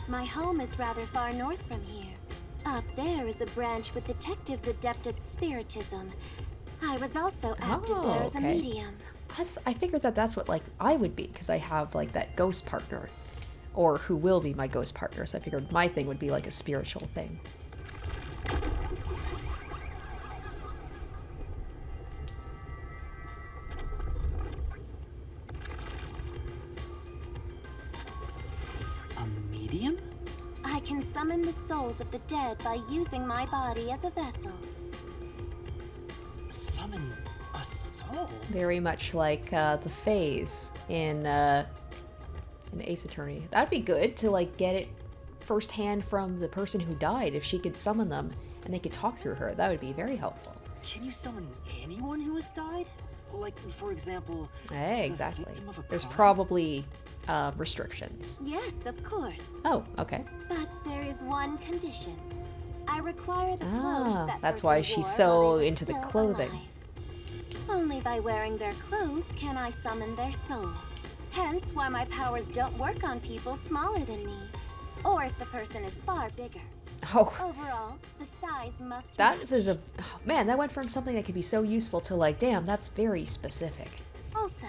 Speaker 2: My home is rather far north from here. Up there is a branch with detectives adept at spiritism. I was also active there as a
Speaker 1: okay.
Speaker 2: medium.
Speaker 1: I figured that that's what like I would be, because I have like that ghost partner, or who will be my ghost partner. So I figured my thing would be like a spiritual thing.
Speaker 8: A medium?
Speaker 2: I can summon the souls of the dead by using my body as a vessel.
Speaker 8: Summon a soul?
Speaker 1: Very much like the Fays in Ace Attorney. That'd be good to like get it firsthand from the person who died. If she could summon them and they could talk through her, that would be very helpful.
Speaker 8: Can you summon anyone who has died? Like, for example,
Speaker 1: Hey,
Speaker 8: the
Speaker 1: exactly.
Speaker 8: victim of a
Speaker 1: There's
Speaker 8: crime?
Speaker 1: probably restrictions.
Speaker 2: Yes, of course.
Speaker 1: Oh, okay.
Speaker 2: But there is one condition. I require the clothes that
Speaker 1: that's
Speaker 2: person
Speaker 1: why she's
Speaker 2: wore
Speaker 1: so
Speaker 2: while they were
Speaker 1: into the
Speaker 2: still
Speaker 1: clothing.
Speaker 2: alive. Only by wearing their clothes can I summon their soul. Hence why my powers don't work on people smaller than me, or if the person is far bigger.
Speaker 1: Oh,
Speaker 2: Overall, the size must
Speaker 1: that
Speaker 2: match.
Speaker 1: is a... Oh, man, that went from something that could be so useful to like, damn, that's very specific.
Speaker 2: Also,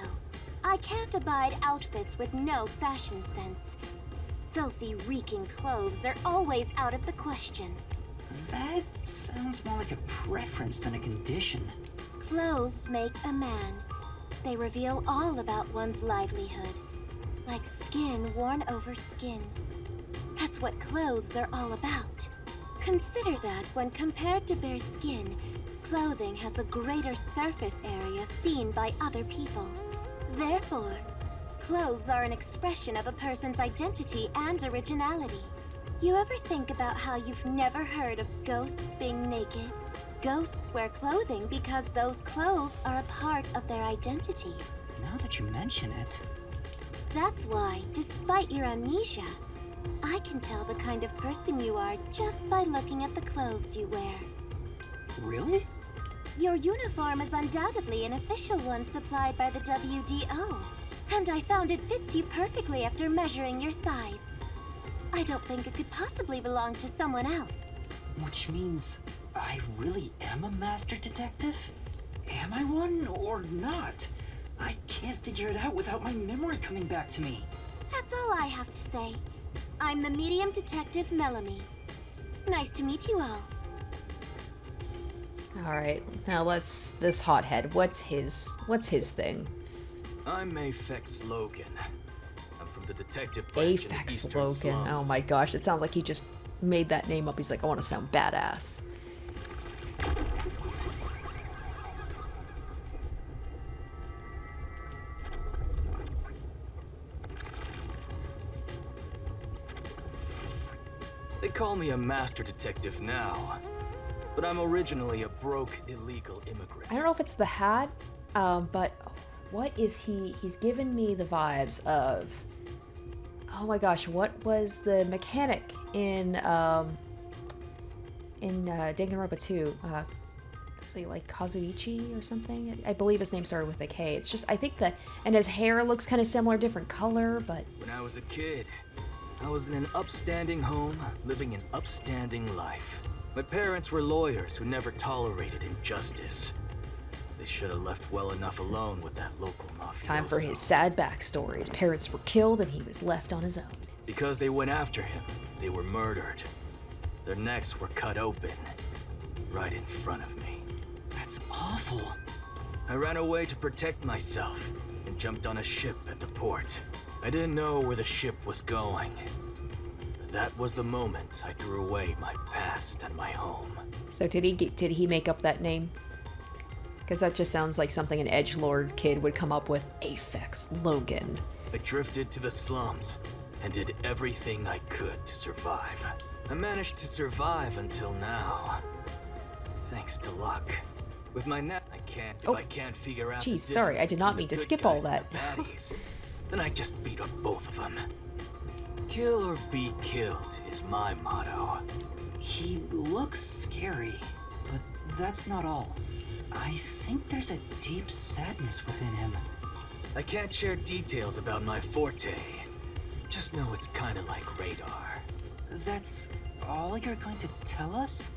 Speaker 2: I can't abide outfits with no fashion sense. Filthy, reeking clothes are always out of the question.
Speaker 8: That sounds more like a preference than a condition.
Speaker 2: Clothes make a man. They reveal all about one's livelihood. Like skin worn over skin. That's what clothes are all about. Consider that when compared to bare skin, clothing has a greater surface area seen by other people. Therefore, clothes are an expression of a person's identity and originality. You ever think about how you've never heard of ghosts being naked? Ghosts wear clothing because those clothes are a part of their identity.
Speaker 8: Now that you mention it...
Speaker 2: That's why, despite your amnesia, I can tell the kind of person you are just by looking at the clothes you wear.
Speaker 8: Really?
Speaker 2: Your uniform is undoubtedly an official one supplied by the WDO. And I found it fits you perfectly after measuring your size. I don't think it could possibly belong to someone else.
Speaker 8: Which means I really am a master detective? Am I one or not? I can't figure it out without my memory coming back to me.
Speaker 2: That's all I have to say. I'm the medium detective Melanie. Nice to meet you all.
Speaker 1: Alright, now let's... This hothead, what's his thing?
Speaker 5: I'm Aphex Logan. I'm from the detective branch in the
Speaker 1: Aphex
Speaker 5: Eastern
Speaker 1: Logan.
Speaker 5: Slums.
Speaker 1: Oh my gosh, it sounds like he just made that name up. He's like, I want to sound badass.
Speaker 5: They call me a master detective now, but I'm originally a broke, illegal immigrant.
Speaker 1: I don't know if it's the hat, but what is he? He's given me the vibes of... Oh my gosh, what was the mechanic in Danganronpa 2? Was he like Kazuichi or something? I believe his name started with a K. It's just, I think that... And his hair looks kind of similar, different color, but...
Speaker 5: When I was a kid, I was in an upstanding home, living an upstanding life. My parents were lawyers who never tolerated injustice. They should have left well enough alone with that local mafioso.
Speaker 1: Time for his sad backstory. His parents were killed and he was left on his own.
Speaker 5: Because they went after him, they were murdered. Their necks were cut open, right in front of me.
Speaker 8: That's awful.
Speaker 5: I ran away to protect myself and jumped on a ship at the port. I didn't know where the ship was going. That was the moment I threw away my past and my home.
Speaker 1: So did he make up that name? Because that just sounds like something an edgelord kid would come up with. Aphex Logan.
Speaker 5: I drifted to the slums and did everything I could to survive. I managed to survive until now. Thanks to luck. With my net, if I can't figure out.
Speaker 1: Geez, sorry, I did not mean to skip all that.
Speaker 5: Baddies, then I just beat up both of them. Kill or be killed is my motto.
Speaker 8: He looks scary, but that's not all. I think there's a deep sadness within him.
Speaker 5: I can't share details about my forte. Just know it's kinda like radar.
Speaker 8: That's all you're going to tell us?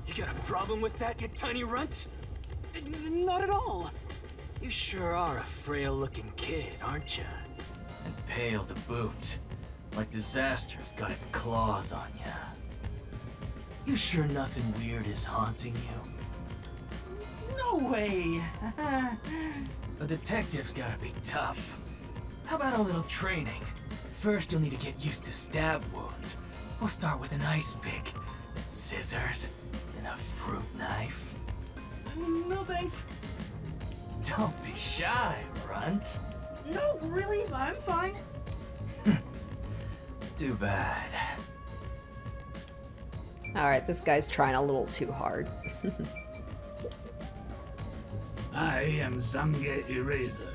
Speaker 5: You got a problem with that, you tiny runt?
Speaker 8: Not at all.
Speaker 5: You sure are a frail-looking kid, aren't you? And pale to boot. Like disaster's got its claws on ya. You sure nothing weird is haunting you?
Speaker 8: No way!
Speaker 5: A detective's gotta be tough. How about a little training? First, you'll need to get used to stab wounds. We'll start with an ice pick, then scissors, then a fruit knife.
Speaker 8: No thanks.
Speaker 5: Don't be shy, runt.
Speaker 8: No, really, I'm fine.
Speaker 5: Too bad.
Speaker 1: Alright, this guy's trying a little too hard.
Speaker 9: I am Zange Eraser.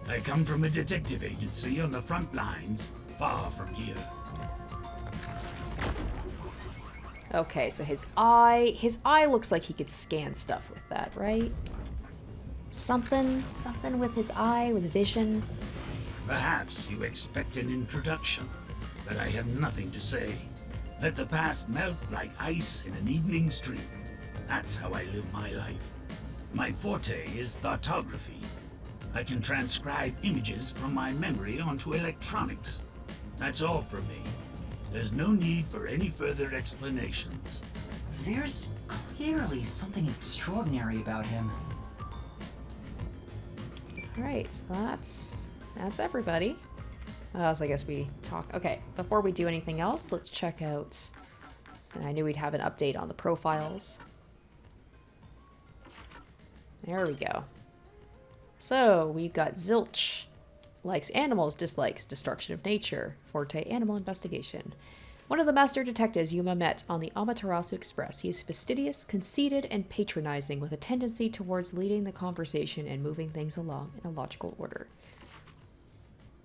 Speaker 9: I come from a detective agency on the front lines, far from here.
Speaker 1: Okay, so his eye looks like he could scan stuff with that, right? Something with his eye, with vision.
Speaker 9: Perhaps you expect an introduction, but I have nothing to say. Let the past melt like ice in an evening stream. That's how I live my life. My forte is thoughtography. I can transcribe images from my memory onto electronics. That's all for me. There's no need for any further explanations.
Speaker 8: There's clearly something extraordinary about him.
Speaker 1: Alright, so that's everybody. So I guess we talk. Okay, before we do anything else, let's check out. I knew we'd have an update on the profiles. There we go. So we've got Zilch. Likes animals, dislikes destruction of nature. Forte animal investigation. One of the master detectives Yuma met on the Amaterasu Express. He is fastidious, conceited, and patronizing, with a tendency towards leading the conversation and moving things along in a logical order.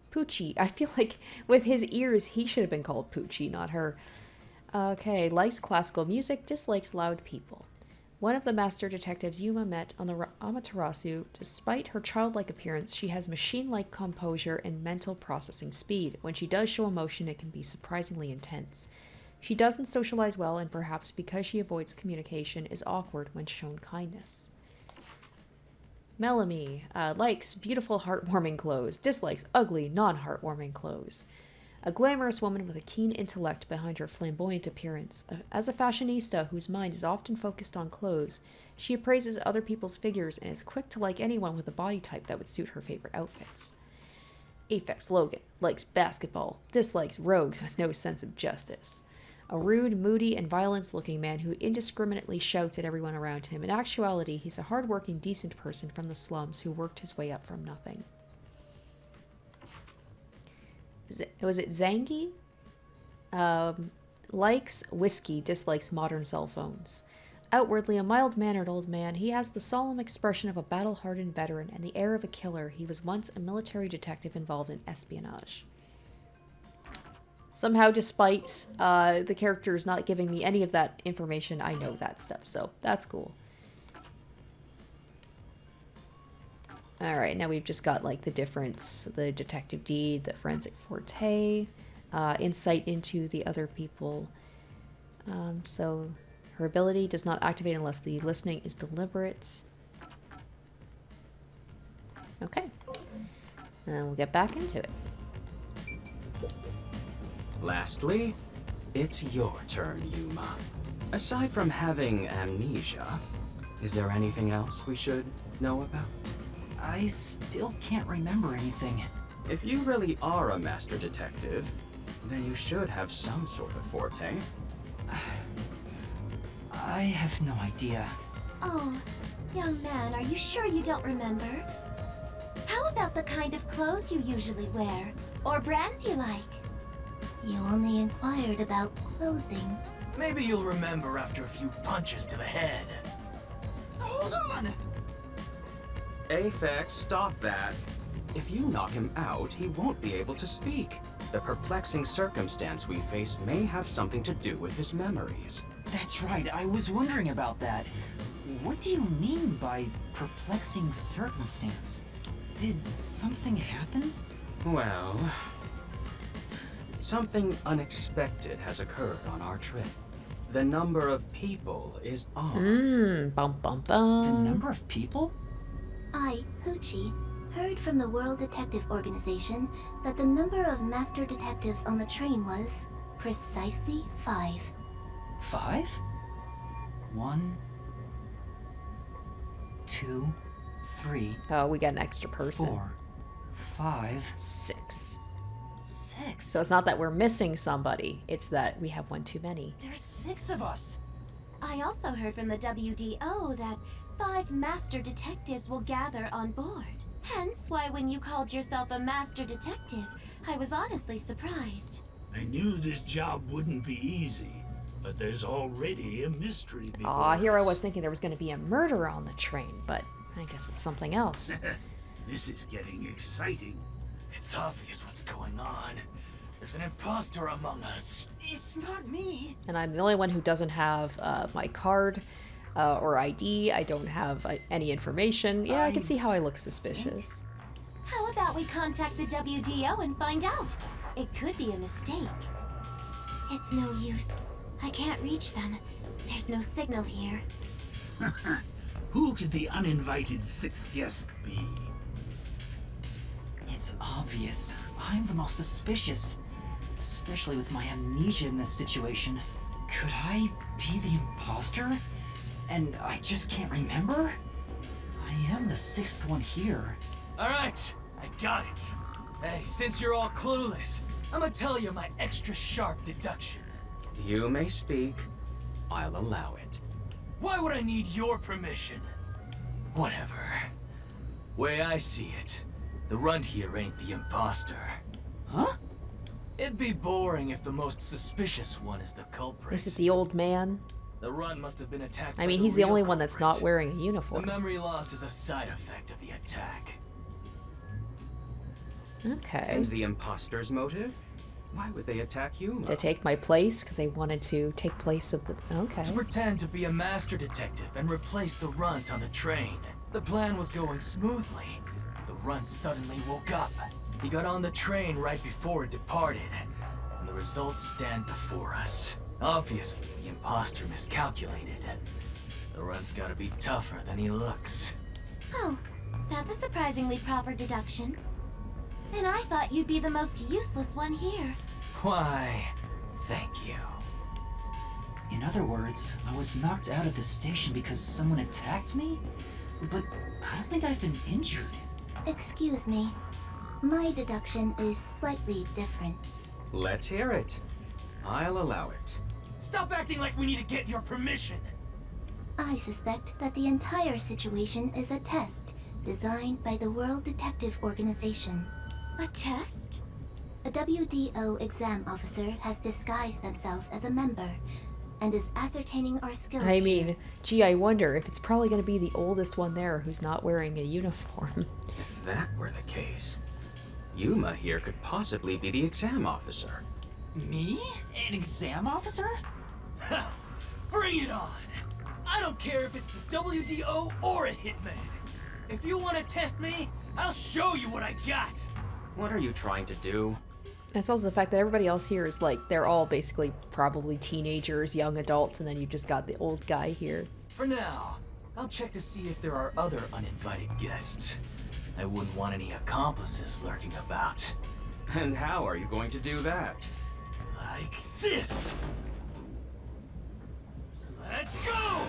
Speaker 1: Poochie. I feel like with his ears, he should have been called Poochie, not her. Okay, likes classical music, dislikes loud people. One of the master detectives Yuma met on the Amaterasu. Despite her childlike appearance, she has machine-like composure and mental processing speed. When she does show emotion, it can be surprisingly intense. She doesn't socialize well, and perhaps because she avoids communication, is awkward when shown kindness. Melanie likes beautiful, heartwarming clothes, dislikes ugly, non-heartwarming clothes. A glamorous woman with a keen intellect behind her flamboyant appearance. As a fashionista whose mind is often focused on clothes, she appraises other people's figures and is quick to like anyone with a body type that would suit her favorite outfits. Aphex Logan likes basketball, dislikes rogues with no sense of justice. A rude, moody, and violent-looking man who indiscriminately shouts at everyone around him. In actuality, he's a hard-working, decent person from the slums who worked his way up from nothing. Was it Zangi? Likes whiskey, dislikes modern cell phones. Outwardly a mild-mannered old man, he has the solemn expression of a battle-hardened veteran and the air of a killer. He was once a military detective involved in espionage. Somehow, despite the characters not giving me any of that information, I know that stuff, so that's cool. Alright, now we've just got, like, the difference, the detective deed, the forensic forte, insight into the other people. So, her ability does not activate unless the listening is deliberate. Okay. And we'll get back into it.
Speaker 7: Lastly, it's your turn, Yuma. Aside from having amnesia, is there anything else we should know about?
Speaker 8: I still can't remember anything.
Speaker 7: If you really are a master detective, then you should have some sort of forte.
Speaker 8: I have no idea.
Speaker 2: Oh, young man, are you sure you don't remember? How about the kind of clothes you usually wear? Or brands you like? You only inquired about clothing.
Speaker 5: Maybe you'll remember after a few punches to the head.
Speaker 8: Hold on!
Speaker 7: Aphex, stop that. If you knock him out, he won't be able to speak. The perplexing circumstance we face may have something to do with his memories.
Speaker 8: That's right, I was wondering about that. What do you mean by perplexing circumstance? Did something happen?
Speaker 7: Well, something unexpected has occurred on our trip. The number of people is off.
Speaker 1: Bum bum bum.
Speaker 8: The number of people?
Speaker 2: I, Poochie, heard from the World Detective Organization that the number of master detectives on the train was precisely 5.
Speaker 8: 5? 1, 2, 3.
Speaker 1: Oh, we got an extra person.
Speaker 8: 4, 5,
Speaker 1: 6.
Speaker 8: 6.
Speaker 1: So it's not that we're missing somebody, it's that we have one too many.
Speaker 8: There's 6 of us.
Speaker 2: I also heard from the WDO that 5 master detectives will gather on board. Hence why when you called yourself a master detective, I was honestly surprised.
Speaker 9: I knew this job wouldn't be easy, but there's already a mystery before
Speaker 1: Aw, here I
Speaker 9: us.
Speaker 1: was thinking there was going to be a murder on the train, but I guess it's something else.
Speaker 9: This is getting exciting.
Speaker 5: It's obvious what's going on. There's an impostor among us.
Speaker 8: It's not me.
Speaker 1: And I'm the only one who doesn't have my card or ID. I don't have any information. Yeah, I can see how I look suspicious.
Speaker 2: How about we contact the WDO and find out? It could be a mistake. It's no use. I can't reach them. There's no signal here.
Speaker 9: Who could the uninvited sixth guest be?
Speaker 3: It's obvious. I'm the most suspicious. Especially with my amnesia in this situation. Could I be the impostor? And I just can't remember? I am the sixth one here.
Speaker 5: Alright, I got it. Hey, since you're all clueless, I'm gonna tell you my extra sharp deduction.
Speaker 7: You may speak. I'll allow it.
Speaker 5: Why would I need your permission? Whatever. Way I see it, the runt here ain't the imposter.
Speaker 3: Huh?
Speaker 5: It'd be boring if the most suspicious one is the culprit.
Speaker 1: Is it the old man?
Speaker 5: The runt must have been attacked
Speaker 1: I mean,
Speaker 5: by
Speaker 1: he's the
Speaker 5: real
Speaker 1: only one that's not
Speaker 5: culprit.
Speaker 1: wearing a
Speaker 5: The
Speaker 1: uniform.
Speaker 5: memory loss is a side effect of the attack.
Speaker 1: Okay.
Speaker 7: And the imposter's motive? Why would they attack Yuma?
Speaker 1: To take my place, because they wanted to take place of the... Okay.
Speaker 5: To pretend to be a master detective and replace the runt on the train. The plan was going smoothly. The runt suddenly woke up. He got on the train right before it departed. And the results stand before us. Obviously, the imposter miscalculated. The runt's gotta be tougher than he looks.
Speaker 2: Oh, that's a surprisingly proper deduction. And I thought you'd be the most useless one here.
Speaker 5: Why, thank you.
Speaker 3: In other words, I was knocked out of the station because someone attacked me? But I don't think I've been injured.
Speaker 2: Excuse me. My deduction is slightly different.
Speaker 7: Let's hear it. I'll allow it.
Speaker 5: Stop acting like we need to get your permission.
Speaker 2: I suspect that the entire situation is a test designed by the World Detective Organization. A test? A WDO exam officer has disguised themselves as a member and is ascertaining our skills.
Speaker 1: I mean, gee, I wonder if it's probably going to be the oldest one there who's not wearing a uniform.
Speaker 7: If that were the case, Yuma here could possibly be the exam officer.
Speaker 3: Me? An exam officer?
Speaker 5: Bring it on! I don't care if it's the WDO or a hitman. If you want to test me, I'll show you what I got.
Speaker 7: What are you trying to do?
Speaker 1: That's also the fact that everybody else here is like, they're all basically probably teenagers, young adults, and then you've just got the old guy here.
Speaker 5: For now, I'll check to see if there are other uninvited guests. I wouldn't want any accomplices lurking about.
Speaker 7: And how are you going to do that?
Speaker 5: Like this! Let's go!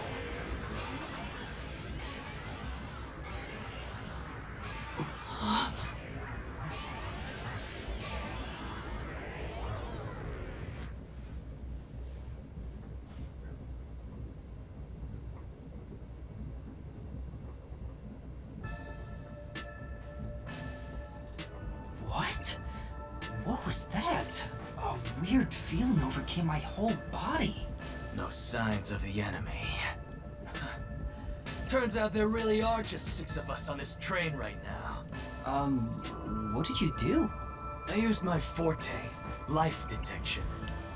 Speaker 3: What? What was that? A weird feeling overcame my whole body.
Speaker 5: No signs of the enemy. Turns out there really are just 6 of us on this train right now.
Speaker 3: What did you do?
Speaker 5: I used my forte, life detection.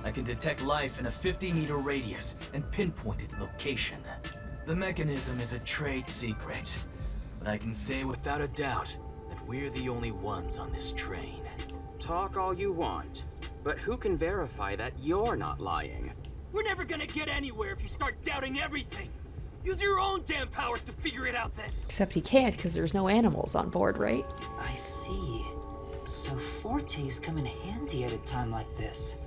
Speaker 5: I can detect life in a 50-meter radius and pinpoint its location. The mechanism is a trade secret, but I can say without a doubt that we're the only ones on this train.
Speaker 7: Talk all you want, but who can verify that you're not lying?
Speaker 5: We're never gonna get anywhere if you start doubting everything. Use your own damn powers to figure it out then.
Speaker 1: Except he can't because there's no animals on board, right?
Speaker 8: I see. So fortes come in handy at a time like this.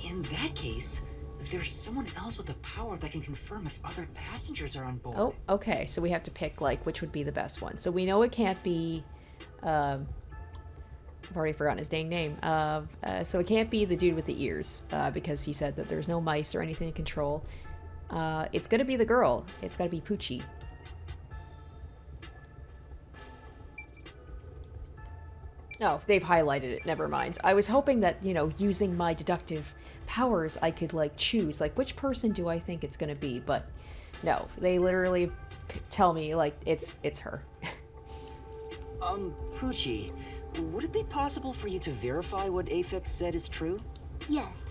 Speaker 8: In that case, there's someone else with the power that can confirm if other passengers are on board.
Speaker 1: Oh, okay. So we have to pick, like, which would be the best one. So we know it can't be... I've already forgotten his dang name. So it can't be the dude with the ears, because he said that there's no mice or anything to control. It's gonna be the girl. It's gotta be Poochie. Oh, they've highlighted it. Never mind. I was hoping that, you know, using my deductive powers, I could, like, choose, like, which person do I think it's gonna be, but no. They literally tell me, like, it's her.
Speaker 8: Poochie, would it be possible for you to verify what Aphex said is true?
Speaker 2: Yes.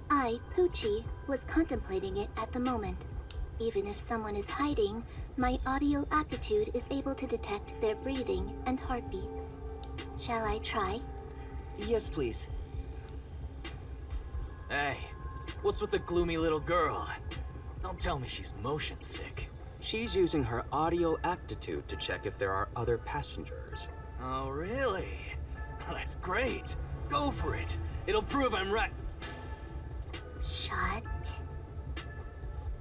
Speaker 2: I, Poochie, was contemplating it at the moment. Even if someone is hiding, my audio aptitude is able to detect their breathing and heartbeats. Shall I try?
Speaker 8: Yes, please.
Speaker 5: Hey, What's with the gloomy little girl? Don't tell me she's motion sick.
Speaker 7: She's using her audio aptitude to check if there are other passengers.
Speaker 5: Oh, really? Well, that's great. Go for it. It'll prove I'm right.
Speaker 2: Shut.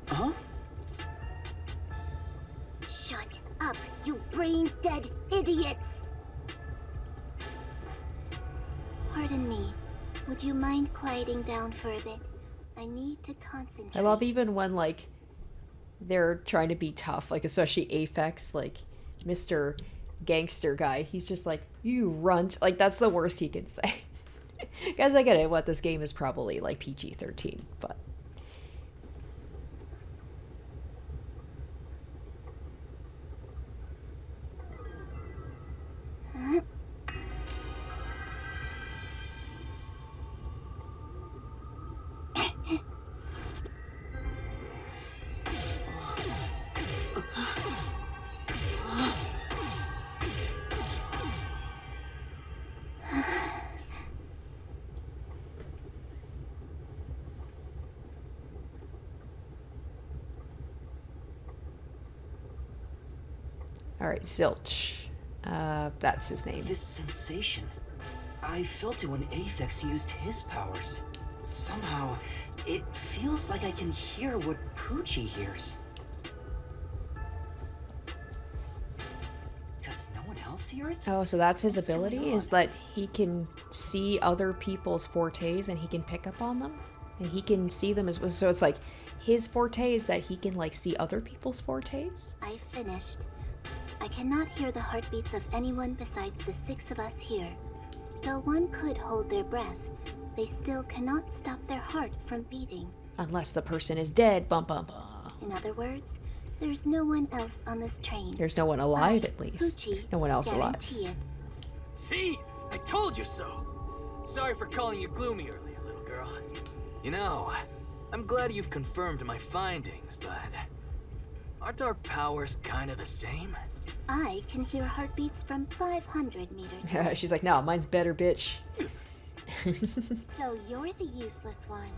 Speaker 7: Huh?
Speaker 2: Shut up, you brain-dead idiots! Pardon me. Would you mind quieting down for a bit? I need to concentrate.
Speaker 1: I love even when, like, they're trying to be tough, like, especially Aphex, like, Mr. Gangster guy. He's just like, you runt. Like, that's the worst he can say. Guys, I get it. What, this game is probably, like, PG-13, but... Alright, Zilch. That's his name.
Speaker 8: This sensation. I felt it when Aphex used his powers. Somehow, it feels like I can hear what Poochie hears. Does no one else hear it?
Speaker 1: Oh, so that's his
Speaker 8: What's
Speaker 1: ability?
Speaker 8: going
Speaker 1: Is
Speaker 8: on?
Speaker 1: that he can see other people's fortes and he can pick up on them? And he can see them as well. So it's like, his forte is that he can, like, see other people's fortes?
Speaker 2: I finished. I cannot hear the heartbeats of anyone besides the 6 of us here. Though one could hold their breath, they still cannot stop their heart from beating.
Speaker 1: Unless the person is dead. Bum bum bum.
Speaker 2: In other words, there's no one else on this train.
Speaker 1: There's no one alive, at least.
Speaker 2: Poochie,
Speaker 1: No one else alive.
Speaker 2: guarantee it.
Speaker 5: See? I told you so! Sorry for calling you gloomy earlier, little girl. You know, I'm glad you've confirmed my findings, but... aren't our powers kind of the same?
Speaker 2: I can hear heartbeats from 500 meters away.
Speaker 1: She's like, no, mine's better, bitch.
Speaker 2: So you're the useless one.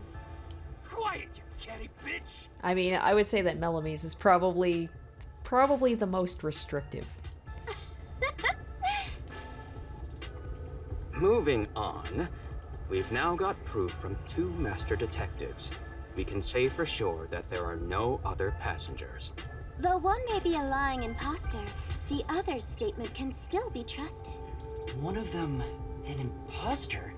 Speaker 5: Quiet, you catty bitch!
Speaker 1: I mean, I would say that Melanie's is probably the most restrictive.
Speaker 7: Moving on, we've now got proof from 2 master detectives. We can say for sure that there are no other passengers.
Speaker 2: Though one may be a lying imposter, the other's statement can still be trusted.
Speaker 8: One of them, an imposter?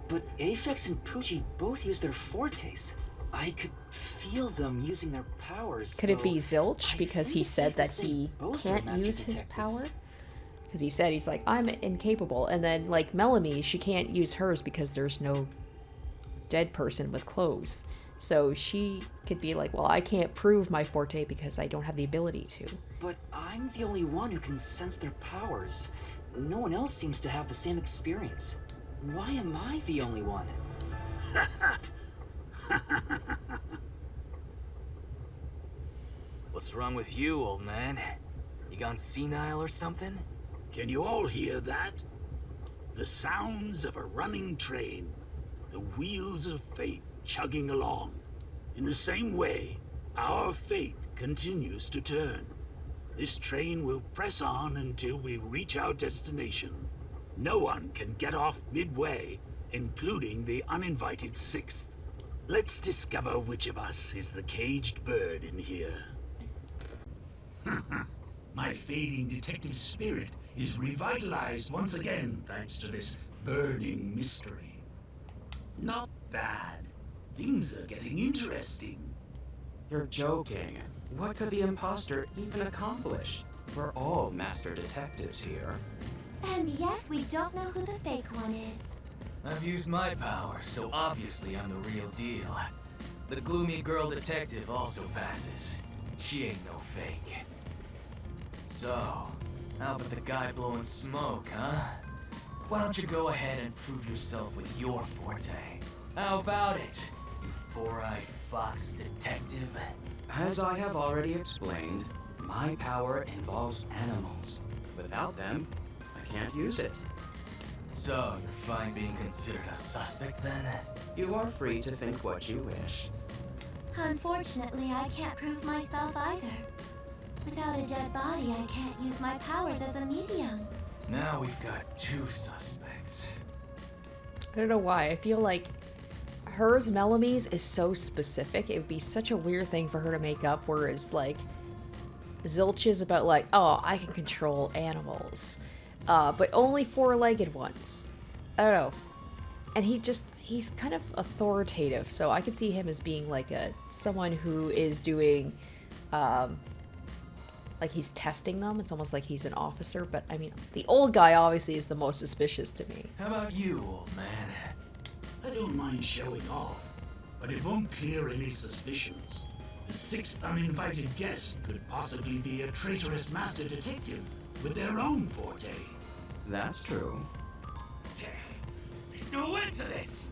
Speaker 8: But Aphex and Poochie both use their fortes. I could feel them using their powers.
Speaker 1: Could it be
Speaker 8: so
Speaker 1: Zilch?
Speaker 8: I
Speaker 1: Because
Speaker 8: think
Speaker 1: he
Speaker 8: it's
Speaker 1: said
Speaker 8: safe to
Speaker 1: that
Speaker 8: say
Speaker 1: he
Speaker 8: both are
Speaker 1: can't
Speaker 8: master
Speaker 1: use his
Speaker 8: detectives.
Speaker 1: power? Because he said, he's like, I'm incapable. And then, like, Melanie, she can't use hers because there's no dead person with clothes. So she could be like, well, I can't prove my forte because I don't have the ability to.
Speaker 8: But I'm the only one who can sense their powers. No one else seems to have the same experience. Why am I the only one?
Speaker 5: What's wrong with you, old man? You gone senile or something?
Speaker 9: Can you all hear that? The sounds of a running train. The wheels of fate chugging along. In the same way, our fate continues to turn. This train will press on until we reach our destination. No one can get off midway, including the uninvited 6th. Let's discover which of us is the caged bird in here. My fading detective spirit is revitalized once again thanks to this burning mystery. Not bad. Things are getting interesting.
Speaker 7: You're joking. What could the imposter even accomplish? We're all master detectives here.
Speaker 2: And yet we don't know who the fake one is.
Speaker 5: I've used my powers, so obviously I'm the real deal. The gloomy girl detective also passes. She ain't no fake. So, how about the guy blowing smoke, huh? Why don't you go ahead and prove yourself with your forte? How about it, you four-eyed fox detective?
Speaker 7: As I have already explained, my power involves animals. Without them, I can't use it.
Speaker 5: So, you're fine being considered a suspect then?
Speaker 7: You are free to think what you wish.
Speaker 2: Unfortunately, I can't prove myself either. Without a dead body, I can't use my powers as a medium.
Speaker 5: Now we've got 2 suspects.
Speaker 1: I don't know why. I feel like hers, Melanie's, is so specific. It would be such a weird thing for her to make up, whereas, like, Zilch is about, like, oh, I can control animals. But only 4-legged ones. I don't know. And he's kind of authoritative, so I could see him as being, like, someone who is doing, like, he's testing them. It's almost like he's an officer, but, I mean, the old guy obviously is the most suspicious to me.
Speaker 5: How about you, old man?
Speaker 9: I don't mind showing off, but it won't clear any suspicions. The 6th uninvited guest could possibly be a traitorous master detective with their own forte.
Speaker 7: That's true.
Speaker 5: There's no end to this!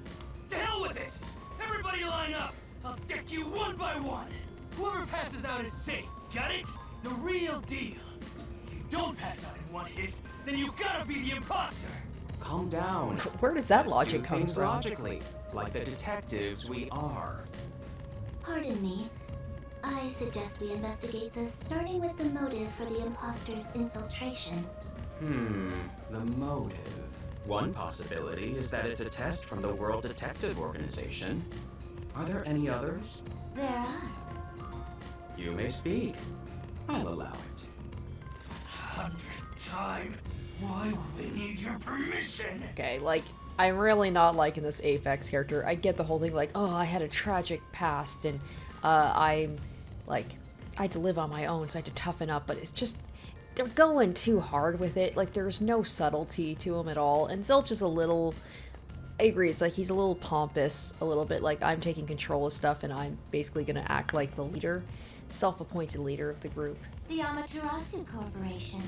Speaker 5: To hell with it! Everybody line up! I'll deck you one by one! Whoever passes out is safe, got it? The real deal. If you don't pass out in one hit, then you gotta be the impostor!
Speaker 7: Calm down.
Speaker 1: Where does that
Speaker 7: Let's
Speaker 1: logic
Speaker 7: do
Speaker 1: come
Speaker 7: things
Speaker 1: from?
Speaker 7: logically, like the detectives we are.
Speaker 2: Pardon me. I suggest we investigate this, starting with the motive for the imposter's infiltration.
Speaker 7: The motive. One possibility is that it's a test from the World Detective Organization. Are there any others?
Speaker 2: There are.
Speaker 7: You may speak. I'll allow it.
Speaker 5: 100th time. Why would they need your permission?
Speaker 1: Okay, like, I'm really not liking this Aphex character. I get the whole thing, like, oh, I had a tragic past, and I'm, like, I had to live on my own, so I had to toughen up, but it's just, they're going too hard with it. Like, there's no subtlety to him at all, and Zilch is a little, I agree, it's like he's a little pompous, a little bit like, I'm taking control of stuff, and I'm basically gonna act like the leader, self-appointed leader of the group.
Speaker 2: The Amaterasu Corporation.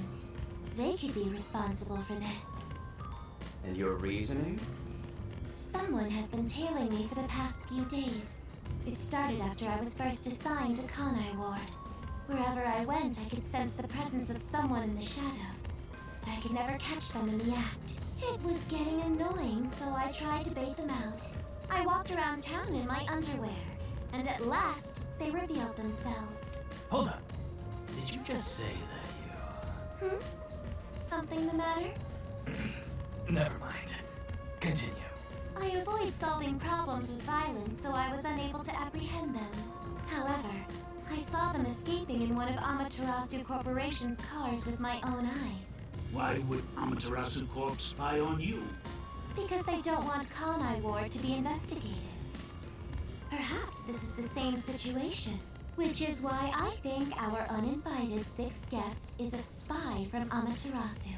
Speaker 2: They could be responsible for this.
Speaker 7: And your reasoning?
Speaker 2: Someone has been tailing me for the past few days. It started after I was first assigned to Kanai Ward. Wherever I went, I could sense the presence of someone in the shadows, but I could never catch them in the act. It was getting annoying, so I tried to bait them out. I walked around town in my underwear, and at last, they revealed themselves.
Speaker 5: Hold on. Did you just say that you...
Speaker 2: Something the matter?
Speaker 5: Never mind. Continue.
Speaker 2: I avoid solving problems with violence, so I was unable to apprehend them. However, I saw them escaping in one of Amaterasu Corporation's cars with my own eyes.
Speaker 9: Why would Amaterasu Corp spy on you?
Speaker 2: Because they don't want Kanai Ward to be investigated. Perhaps this is the same situation, which is why I think our uninvited 6th guest is a spy from Amaterasu.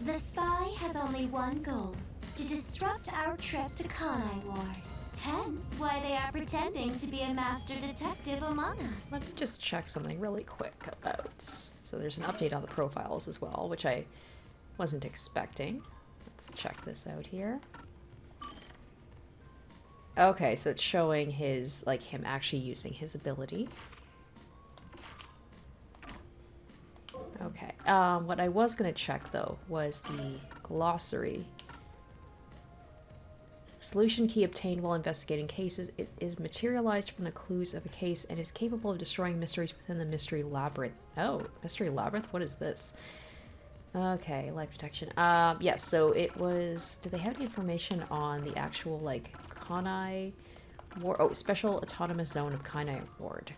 Speaker 2: The spy has only one goal, to disrupt our trip to Kanai Ward. Hence why they are pretending to be a master detective among us.
Speaker 1: Let me just check something really quick about... So there's an update on the profiles as well, which I wasn't expecting. Let's check this out here. Okay, so it's showing his, like, him actually using his ability. Okay, what I was gonna check, though, was the glossary. Solution key obtained while investigating cases. It is materialized from the clues of a case and is capable of destroying mysteries within the mystery labyrinth. Oh, mystery labyrinth? What is this? Okay, life detection. Yes, so it was... Did they have any information on the actual, like, Kanai Ward? Oh, Special Autonomous Zone of Kanai Ward.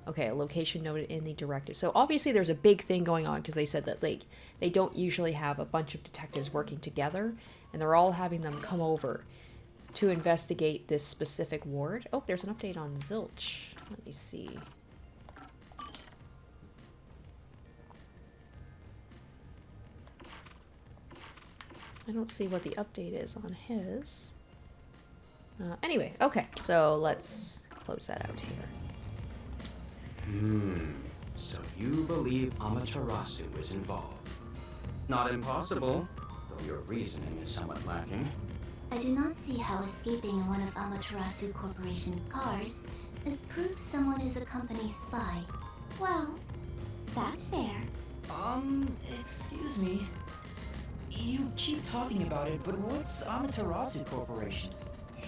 Speaker 1: Okay, a location noted in the directive. So obviously there's a big thing going on because they said that, like, they don't usually have a bunch of detectives working together, and they're all having them come over to investigate this specific ward. Oh, there's an update on Zilch. Let me see. I don't see what the update is on his. Anyway, okay, so let's close that out here.
Speaker 7: So you believe Amaterasu is involved? Not impossible, though your reasoning is somewhat lacking.
Speaker 2: I do not see how escaping in one of Amaterasu Corporation's cars is proof someone is a company spy. Well, that's fair.
Speaker 5: Excuse me.
Speaker 3: You keep talking about it, but what's Amaterasu Corporation?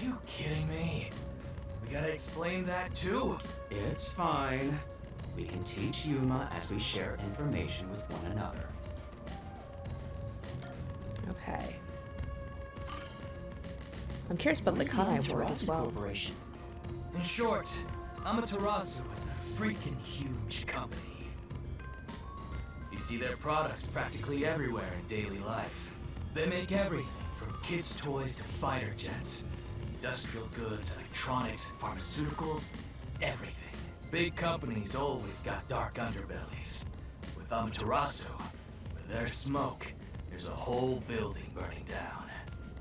Speaker 5: You kidding me? We gotta explain that too?
Speaker 7: It's fine. We can teach Yuma as we share information with one another.
Speaker 1: Okay. I'm curious about the
Speaker 3: Where's
Speaker 1: Kanai Ward
Speaker 3: Amaterasu
Speaker 1: as well.
Speaker 3: Corporation?
Speaker 5: In short, Amaterasu is a freaking huge company. You see their products practically everywhere in daily life. They make everything from kids' toys to fighter jets, industrial goods, electronics, pharmaceuticals, everything. Big companies always got dark underbellies. With Amaterasu, with their smoke, there's a whole building burning down.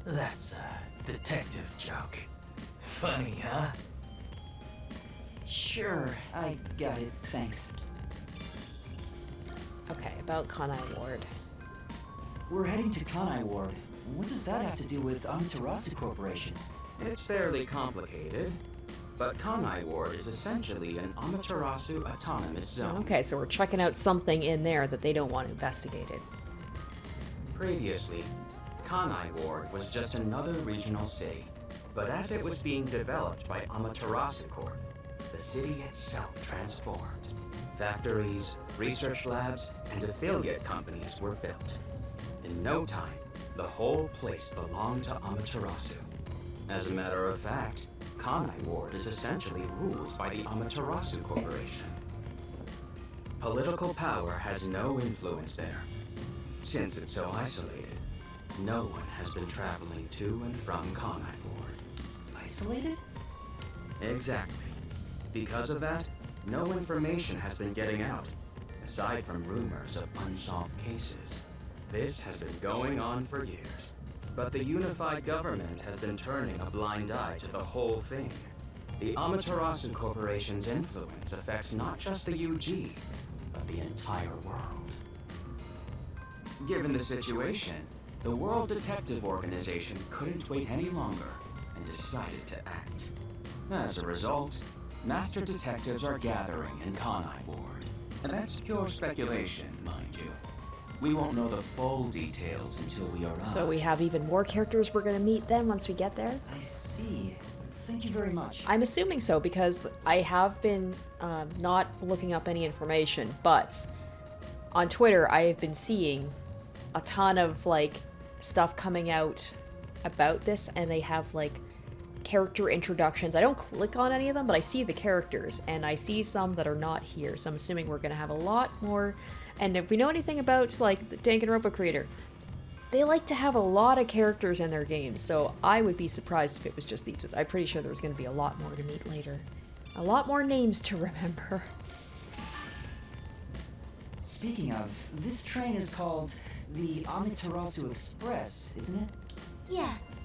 Speaker 5: That's a detective joke. Funny, huh?
Speaker 3: Sure, I got it, thanks.
Speaker 1: Okay, about Kanai Ward.
Speaker 3: We're heading to Kanai Ward. What does that have to do with Amaterasu Corporation?
Speaker 7: It's fairly complicated, but Kanai Ward is essentially an Amaterasu autonomous zone.
Speaker 1: Okay, so we're checking out something in there that they don't want investigated.
Speaker 7: Previously, Kanai Ward was just another regional city, but as it was being developed by Amaterasu Corp, the city itself transformed. Factories, research labs, and affiliate companies were built. In no time, the whole place belonged to Amaterasu. As a matter of fact, Kanai Ward is essentially ruled by the Amaterasu Corporation. Political power has no influence there. Since it's so isolated, no one has been traveling to and from Kanai Ward.
Speaker 3: Isolated?
Speaker 7: Exactly. Because of that, no information has been getting out, aside from rumors of unsolved cases. This has been going on for years, but the unified government has been turning a blind eye to the whole thing. The Amaterasu Corporation's influence affects not just the UG, but the entire world. Given the situation, the World Detective Organization couldn't wait any longer and decided to act. As a result, master detectives are gathering in Kanai Ward. And that's pure speculation, mind you. We won't know the full details until we arrive.
Speaker 1: So we have even more characters we're gonna meet then once we get there?
Speaker 3: I see. Thank you very much.
Speaker 1: I'm assuming so because I have been not looking up any information, but on Twitter I have been seeing a ton of like stuff coming out about this, and they have like character introductions. I don't click on any of them, but I see the characters, and I see some that are not here, so I'm assuming we're gonna have a lot more. And if we know anything about like the Danganronpa creator, they like to have a lot of characters in their games, so I would be surprised if it was just these. I'm pretty sure there's gonna be a lot more to meet later. A lot more names to remember.
Speaker 3: Speaking of, this train is called the Amaterasu Express, isn't it?
Speaker 2: Yes.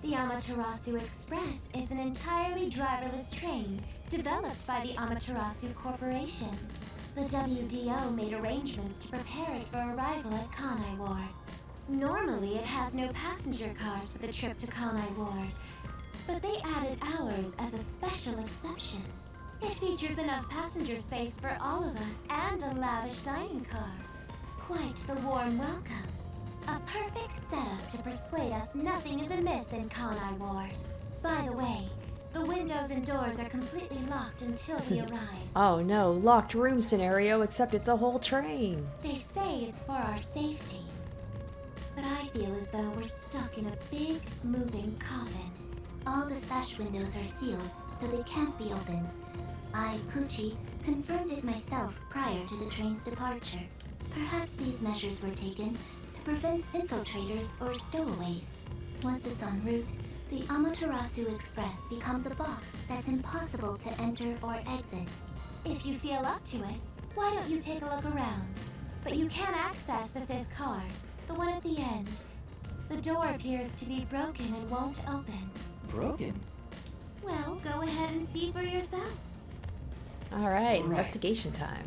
Speaker 2: The Amaterasu Express is an entirely driverless train developed by the Amaterasu Corporation. The WDO made arrangements to prepare it for arrival at Kanai Ward. Normally, it has no passenger cars for the trip to Kanai Ward, but they added ours as a special exception. It features enough passenger space for all of us and a lavish dining car. Quite the warm welcome. A perfect setup to persuade us nothing is amiss in Kanai Ward. By the way, the windows and doors are completely locked until we arrive.
Speaker 1: Oh no, locked room scenario, except it's a whole train.
Speaker 2: They say it's for our safety. But I feel as though we're stuck in a big, moving coffin. All the sash windows are sealed, so they can't be opened. I, Poochie, confirmed it myself prior to the train's departure. Perhaps these measures were taken to prevent infiltrators or stowaways. Once it's en route, the Amaterasu Express becomes a box that's impossible to enter or exit. If you feel up to it, why don't you take a look around? But you can't access the fifth car, the one at the end. The door appears to be broken and won't open.
Speaker 3: Broken?
Speaker 2: Well, go ahead and see for yourself.
Speaker 1: Alright, investigation time.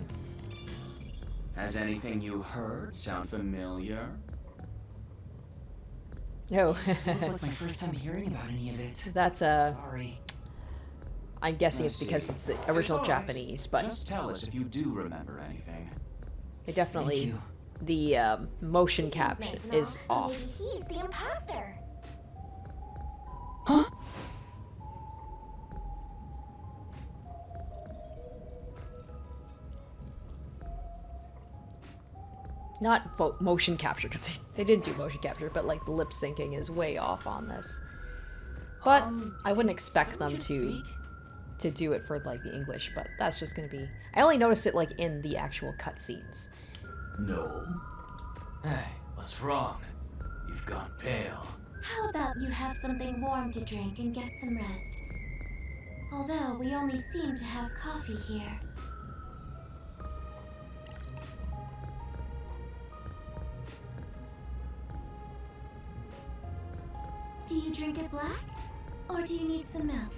Speaker 7: Has anything you heard sound familiar?
Speaker 1: Oh,
Speaker 3: Feels like my first time hearing about any of it.
Speaker 1: that's
Speaker 3: Sorry.
Speaker 1: I'm guessing
Speaker 7: I
Speaker 1: it's because
Speaker 7: see.
Speaker 1: it's the original
Speaker 7: It's all right.
Speaker 1: Japanese, but
Speaker 7: Just tell us if you do remember anything.
Speaker 1: it definitely
Speaker 3: Thank you.
Speaker 1: motion
Speaker 2: He seems
Speaker 1: capture
Speaker 2: nice and
Speaker 1: is
Speaker 2: all,
Speaker 1: off.
Speaker 2: Maybe he's the imposter.
Speaker 8: Huh?
Speaker 1: Not motion capture, because they didn't do motion capture, but like the lip syncing is way off on this. But I wouldn't expect them to do it for like the English, but that's just gonna be. I only noticed it like in the actual cutscenes.
Speaker 9: No.
Speaker 5: Hey, what's wrong? You've gone pale.
Speaker 2: How about you have something warm to drink and get some rest? Although we only seem to have coffee here. Do you drink it black? Or do you need some milk?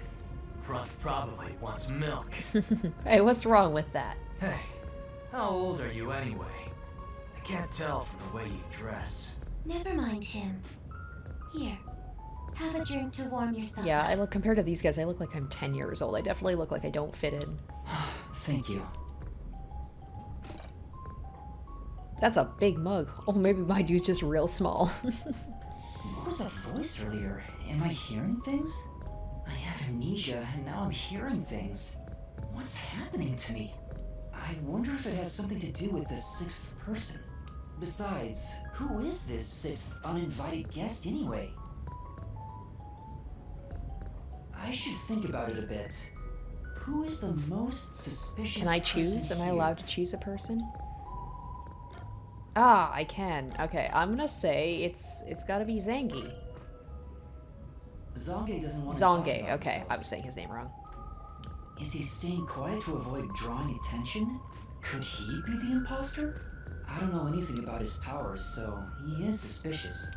Speaker 5: Front probably wants milk.
Speaker 1: Hey, what's wrong with that?
Speaker 5: Hey, how old are you anyway? I can't tell from the way you dress.
Speaker 2: Never mind him. Here, have a drink to warm yourself
Speaker 1: Yeah,
Speaker 2: up.
Speaker 1: I look compared to these guys, I look like I'm 10 years old. I definitely look like I don't fit in.
Speaker 8: Thank you.
Speaker 1: That's a big mug. Oh, maybe my dude's just real small.
Speaker 8: What was that voice earlier? Am I hearing things? I have amnesia, and now I'm hearing things. What's happening to me? I wonder if it has something to do with the sixth person. Besides, who is this sixth uninvited guest anyway? I should think about it a bit. Who is the most suspicious
Speaker 1: Can I
Speaker 8: person
Speaker 1: choose? Am I
Speaker 8: here?
Speaker 1: allowed to choose a person? Ah, I can. Okay, I'm gonna say it's gotta be Zangi.
Speaker 8: Zange doesn't want to talk
Speaker 1: Zange,
Speaker 8: about
Speaker 1: okay.
Speaker 8: himself.
Speaker 1: I was saying his name wrong.
Speaker 8: Is he staying quiet to avoid drawing attention? Could he be the imposter? I don't know anything about his powers, so he is suspicious.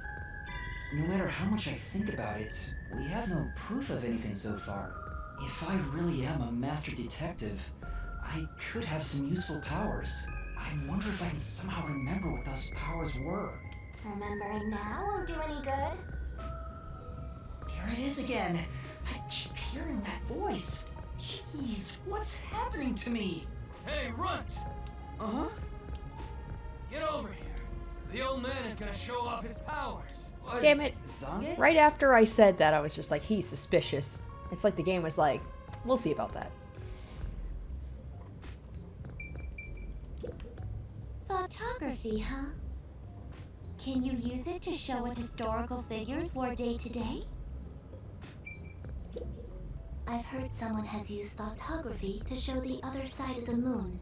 Speaker 8: No matter how much I think about it, we have no proof of anything so far. If I really am a master detective, I could have some useful powers. I wonder if I can somehow remember what those powers were.
Speaker 2: Remembering now won't do any good.
Speaker 8: There it is again. I keep hearing that voice. Jeez, what's happening to me?
Speaker 5: Hey, Runt!
Speaker 8: Uh-huh.
Speaker 5: Get over here. The old man is gonna show off his powers.
Speaker 1: Damn it.
Speaker 8: Zange?
Speaker 1: Right after I said that, I was just like, he's suspicious. It's like the game was like, we'll see about that.
Speaker 2: Photography, huh? Can you use it to show what historical figures wore day to day? I've heard someone has used photography to show the other side of the moon.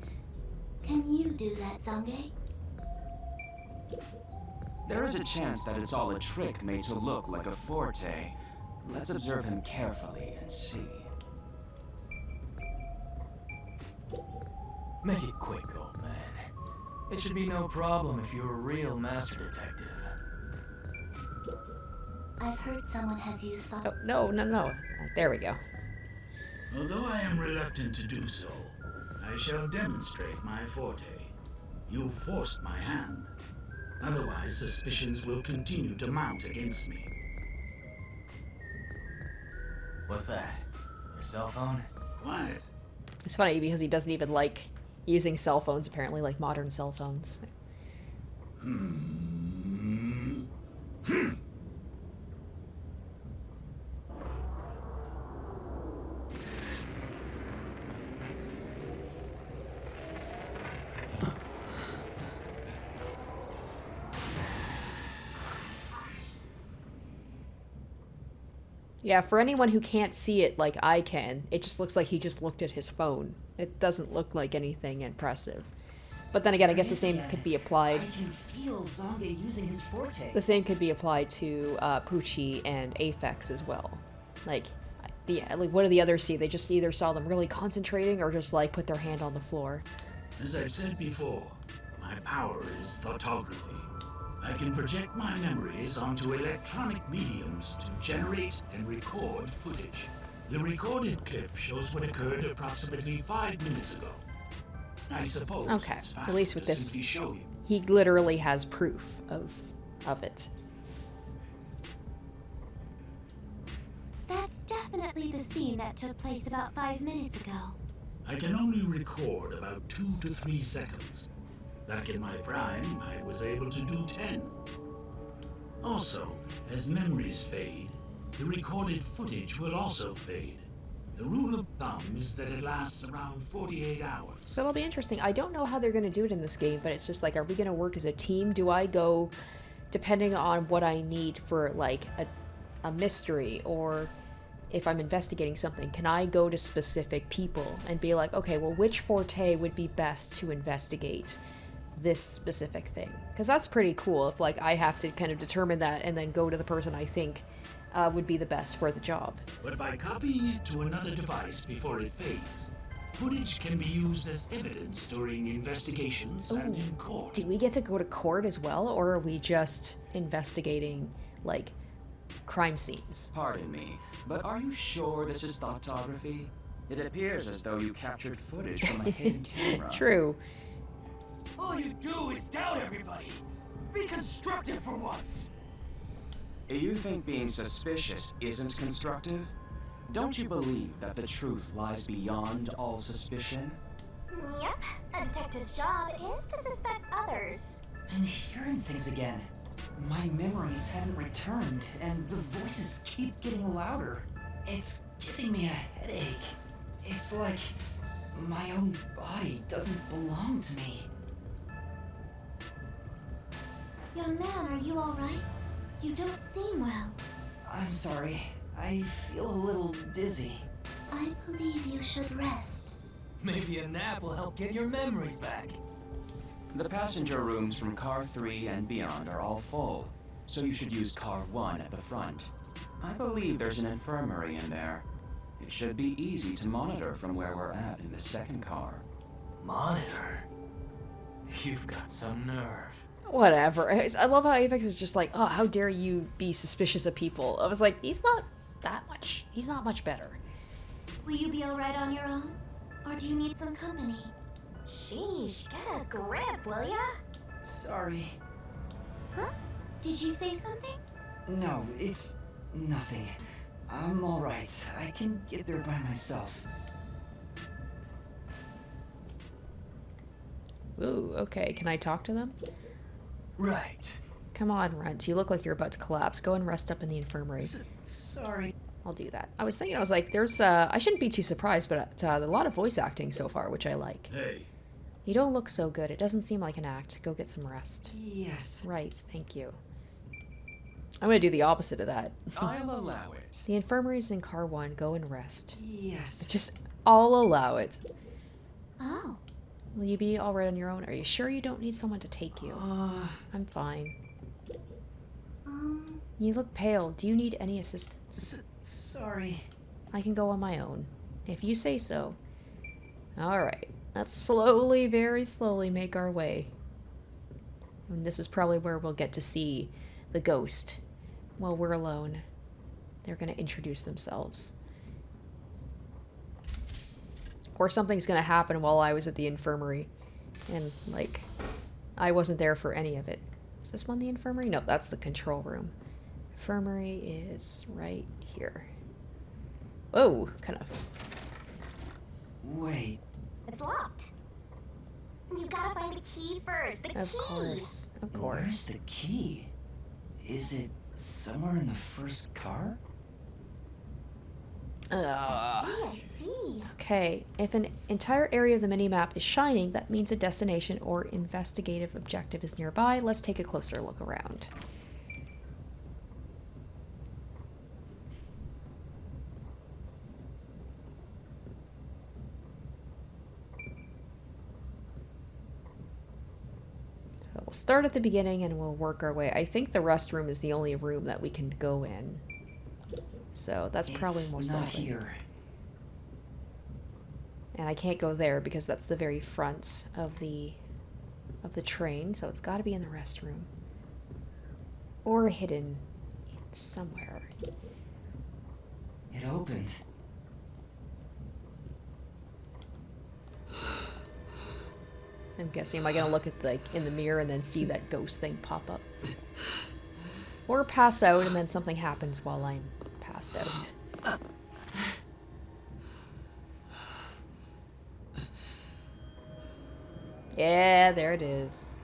Speaker 2: Can you do that, Zange?
Speaker 7: There is a chance that it's all a trick made to look like a forte. Let's observe him carefully and see.
Speaker 5: Make it quick, old man. It should be no problem if you're a real master detective.
Speaker 2: I've heard someone has used
Speaker 1: Oh, no. There we go.
Speaker 9: Although I am reluctant to do so, I shall demonstrate my forte. You forced my hand. Otherwise, suspicions will continue to mount against me.
Speaker 5: What's that? Your cell phone?
Speaker 9: Quiet.
Speaker 1: It's funny because he doesn't even like using cell phones, apparently, like modern cell phones. Yeah, for anyone who can't see it like I can, it just looks like he just looked at his phone. It doesn't look like anything impressive. But then again, I guess the same could be applied.
Speaker 8: I can feel Zange using his forte.
Speaker 1: The same could be applied to Pucci and Aphex as well. Like, what do the others see? They just either saw them really concentrating or just like put their hand on the floor.
Speaker 9: As I've said before, my power is photography. I can project my memories onto electronic mediums to generate and record footage. The recorded clip shows what occurred approximately 5 minutes ago. I suppose
Speaker 1: Okay,
Speaker 9: it's
Speaker 1: at least
Speaker 9: faster
Speaker 1: with
Speaker 9: to
Speaker 1: this,
Speaker 9: simply show you.
Speaker 1: he literally has proof of it.
Speaker 2: That's definitely the scene that took place about 5 minutes ago.
Speaker 9: I can only record about 2 to 3 seconds. Back in my prime, I was able to do 10. Also, as memories fade, the recorded footage will also fade. The rule of thumb is that it lasts around 48 hours.
Speaker 1: So it'll be interesting. I don't know how they're going to do it in this game, but it's just like, are we going to work as a team? Do I go, depending on what I need for, like, a mystery, or if I'm investigating something, can I go to specific people and be like, okay, well, which forte would be best to investigate this specific thing? Because that's pretty cool if, like, I have to kind of determine that and then go to the person I think would be the best for the job.
Speaker 9: But by copying it to another device before it fades, footage can be used as evidence during investigations and in court.
Speaker 1: Do we get to go to court as well, or are we just investigating, like, crime scenes?
Speaker 7: Pardon me, but are you sure this is thoughtography? It appears as though you captured footage from a hidden camera.
Speaker 1: True.
Speaker 5: All you do is doubt everybody. Be constructive for once.
Speaker 7: You think being suspicious isn't constructive? Don't you believe that the truth lies beyond all suspicion?
Speaker 2: Yep, a detective's job is to suspect others.
Speaker 8: I'm hearing things again. My memories haven't returned, and the voices keep getting louder. It's giving me a headache. It's like my own body doesn't belong to me.
Speaker 2: Young man, are you alright? You don't seem well.
Speaker 8: I'm sorry. I feel a little dizzy.
Speaker 2: I believe you should rest.
Speaker 5: Maybe a nap will help get your memories back.
Speaker 7: The passenger rooms from Car 3 and beyond are all full, so you should use Car 1 at the front. I believe there's an infirmary in there. It should be easy to monitor from where we're at in the second car.
Speaker 5: Monitor? You've got some nerve.
Speaker 1: Whatever. I love how Apex is just like, oh, how dare you be suspicious of people. I was like, he's not much better.
Speaker 2: Will you be alright on your own? Or do you need some company? Sheesh, get a grip, will ya?
Speaker 8: Sorry.
Speaker 2: Huh? Did you say something?
Speaker 8: No, it's nothing. I'm alright. I can get there by myself.
Speaker 1: Ooh, okay. Can I talk to them?
Speaker 5: Right.
Speaker 1: Come on, Runt. You look like you're about to collapse. Go and rest up in the infirmary.
Speaker 8: Sorry.
Speaker 1: I'll do that. I was thinking, I was like, there's, I shouldn't be too surprised, but a lot of voice acting so far, which I like.
Speaker 9: Hey,
Speaker 1: You don't look so good. It doesn't seem like an act. Go get some rest.
Speaker 8: Yes.
Speaker 1: Right, thank you. I'm gonna do the opposite of that.
Speaker 7: I'll allow it.
Speaker 1: The infirmary's in car 1. Go and rest.
Speaker 8: Yes.
Speaker 1: Just, I'll allow it.
Speaker 2: Oh.
Speaker 1: Will you be alright on your own? Are you sure you don't need someone to take you? I'm fine. You look pale. Do you need any assistance?
Speaker 8: Sorry.
Speaker 1: I can go on my own. If you say so. Alright. Let's slowly, very slowly make our way. And this is probably where we'll get to see the ghost. While we're alone. They're gonna introduce themselves. Or something's gonna happen while I was at the infirmary. And, like, I wasn't there for any of it. Is this one the infirmary? No, that's the control room. Infirmary is right here. Whoa, kind of.
Speaker 8: Wait.
Speaker 2: It's locked. You gotta find the key first. The key!
Speaker 1: Of course.
Speaker 8: Where's the key? Is it somewhere in the first car?
Speaker 2: I see.
Speaker 1: Okay, if an entire area of the minimap is shining, that means a destination or investigative objective is nearby. Let's take a closer look around. So we'll start at the beginning and we'll work our way. I think the restroom is the only room that we can go in. So that's probably most
Speaker 8: not
Speaker 1: likely.
Speaker 8: here.
Speaker 1: And I can't go there because that's the very front of the train, so it's got to be in the restroom or hidden somewhere.
Speaker 8: It opened.
Speaker 1: I'm guessing, am I gonna look at in the mirror and then see that ghost thing pop up, or pass out and then something happens while I'm passed out? Yeah, there it is.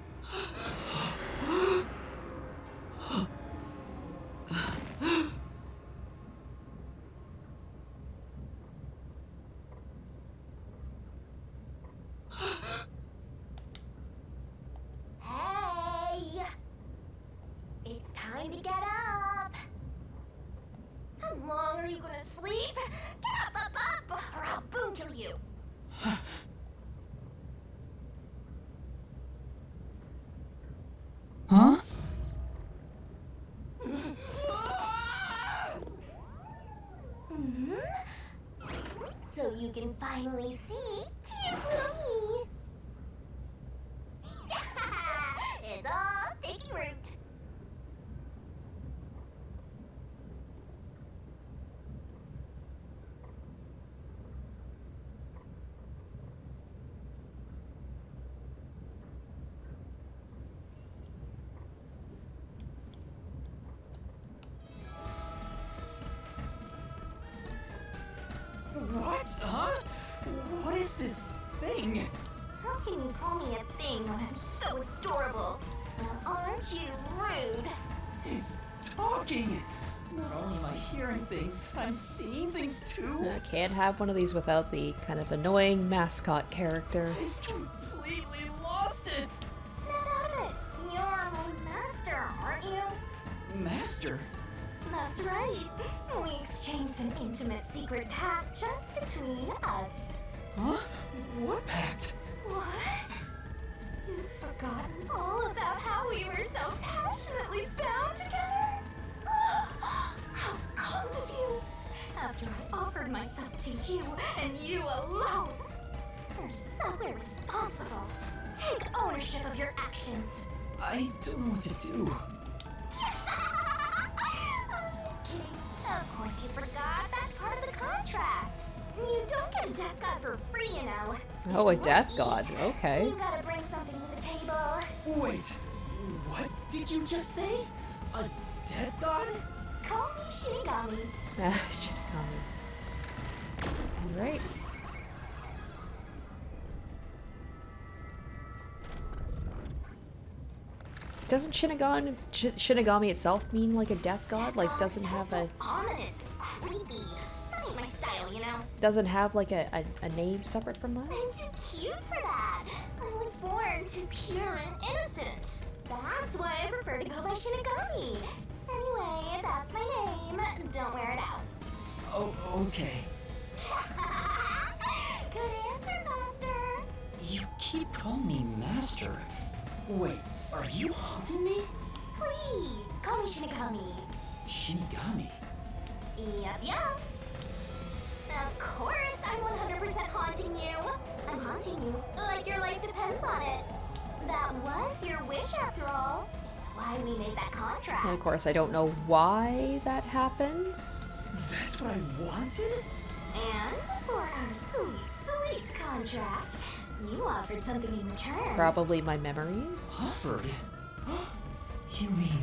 Speaker 2: Hey! It's time to get up! How long are you gonna sleep? Get up, or I'll boom kill you!
Speaker 3: Huh?
Speaker 2: So you can finally see cute little me! It's all taking root!
Speaker 3: What? Huh? What is this thing?
Speaker 2: How can you call me a thing when I'm so adorable? Aren't you rude?
Speaker 3: It's talking. Not only am I hearing things, I'm seeing things too.
Speaker 1: I can't have one of these without the kind of annoying mascot character.
Speaker 3: I've completely lost it.
Speaker 2: Snap out of it! You're my master, aren't you?
Speaker 3: Master?
Speaker 2: That's right. We exchanged an intimate secret pact just between us.
Speaker 3: Huh? What pact?
Speaker 2: What? You've forgotten all about how we were so passionately bound together? How cold of you! After I offered myself to you and you alone! You're so irresponsible. Take ownership of your actions.
Speaker 3: I don't know what to do.
Speaker 2: Kidding. Of course you forgot. That's part of the contract. You don't get a death god for free, you know.
Speaker 1: Oh, a
Speaker 2: If you
Speaker 1: death
Speaker 2: wanna
Speaker 1: god.
Speaker 2: eat,
Speaker 1: Okay.
Speaker 2: You gotta bring something to the table.
Speaker 3: Wait, what did you just say? A death god?
Speaker 2: Call me Shinigami.
Speaker 1: Ah, Shinigami. Right. Doesn't Shinigami itself mean like a death god? Like doesn't have
Speaker 2: so
Speaker 1: a
Speaker 2: ominous, creepy. That ain't my style, you know.
Speaker 1: doesn't have like a name separate from that?
Speaker 2: I'm too cute for that. I was born too pure and innocent. That's why I prefer to go by Shinigami. Anyway, that's my name. Don't wear it out.
Speaker 3: Oh, okay.
Speaker 2: Good answer, Master.
Speaker 3: You keep calling me master. Wait, are you haunting me?
Speaker 2: Please, call me Shinigami.
Speaker 3: Shinigami?
Speaker 2: Yup. Of course, I'm 100% haunting you. I'm haunting you like your life depends on it. That was your wish after all. It's why we made that contract.
Speaker 1: And of course, I don't know why that happens.
Speaker 3: That's what I wanted?
Speaker 2: And for our sweet contract, you offered something in return.
Speaker 1: Probably my memories.
Speaker 3: Offered? You mean...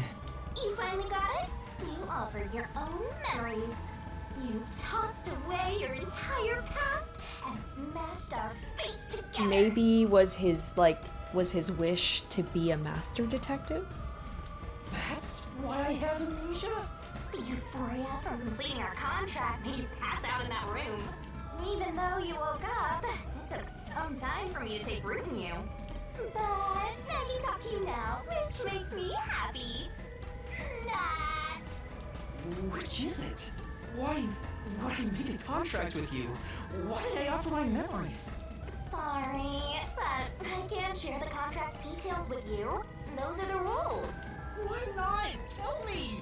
Speaker 2: You finally got it? You offered your own memories. You tossed away your entire past and smashed our fates together.
Speaker 1: Maybe was his wish to be a master detective?
Speaker 3: That's why I have amnesia?
Speaker 2: The euphoria from completing our contract made you pass out in that room. Even though you woke up, it took some time for me to take root in you. But I can talk to you now, which makes me happy. That.
Speaker 3: Which is it? Why would I make a contract with you? Why did I offer my memories?
Speaker 2: Sorry, but I can't share the contract's details with you. Those are the rules.
Speaker 3: Why not? Tell me!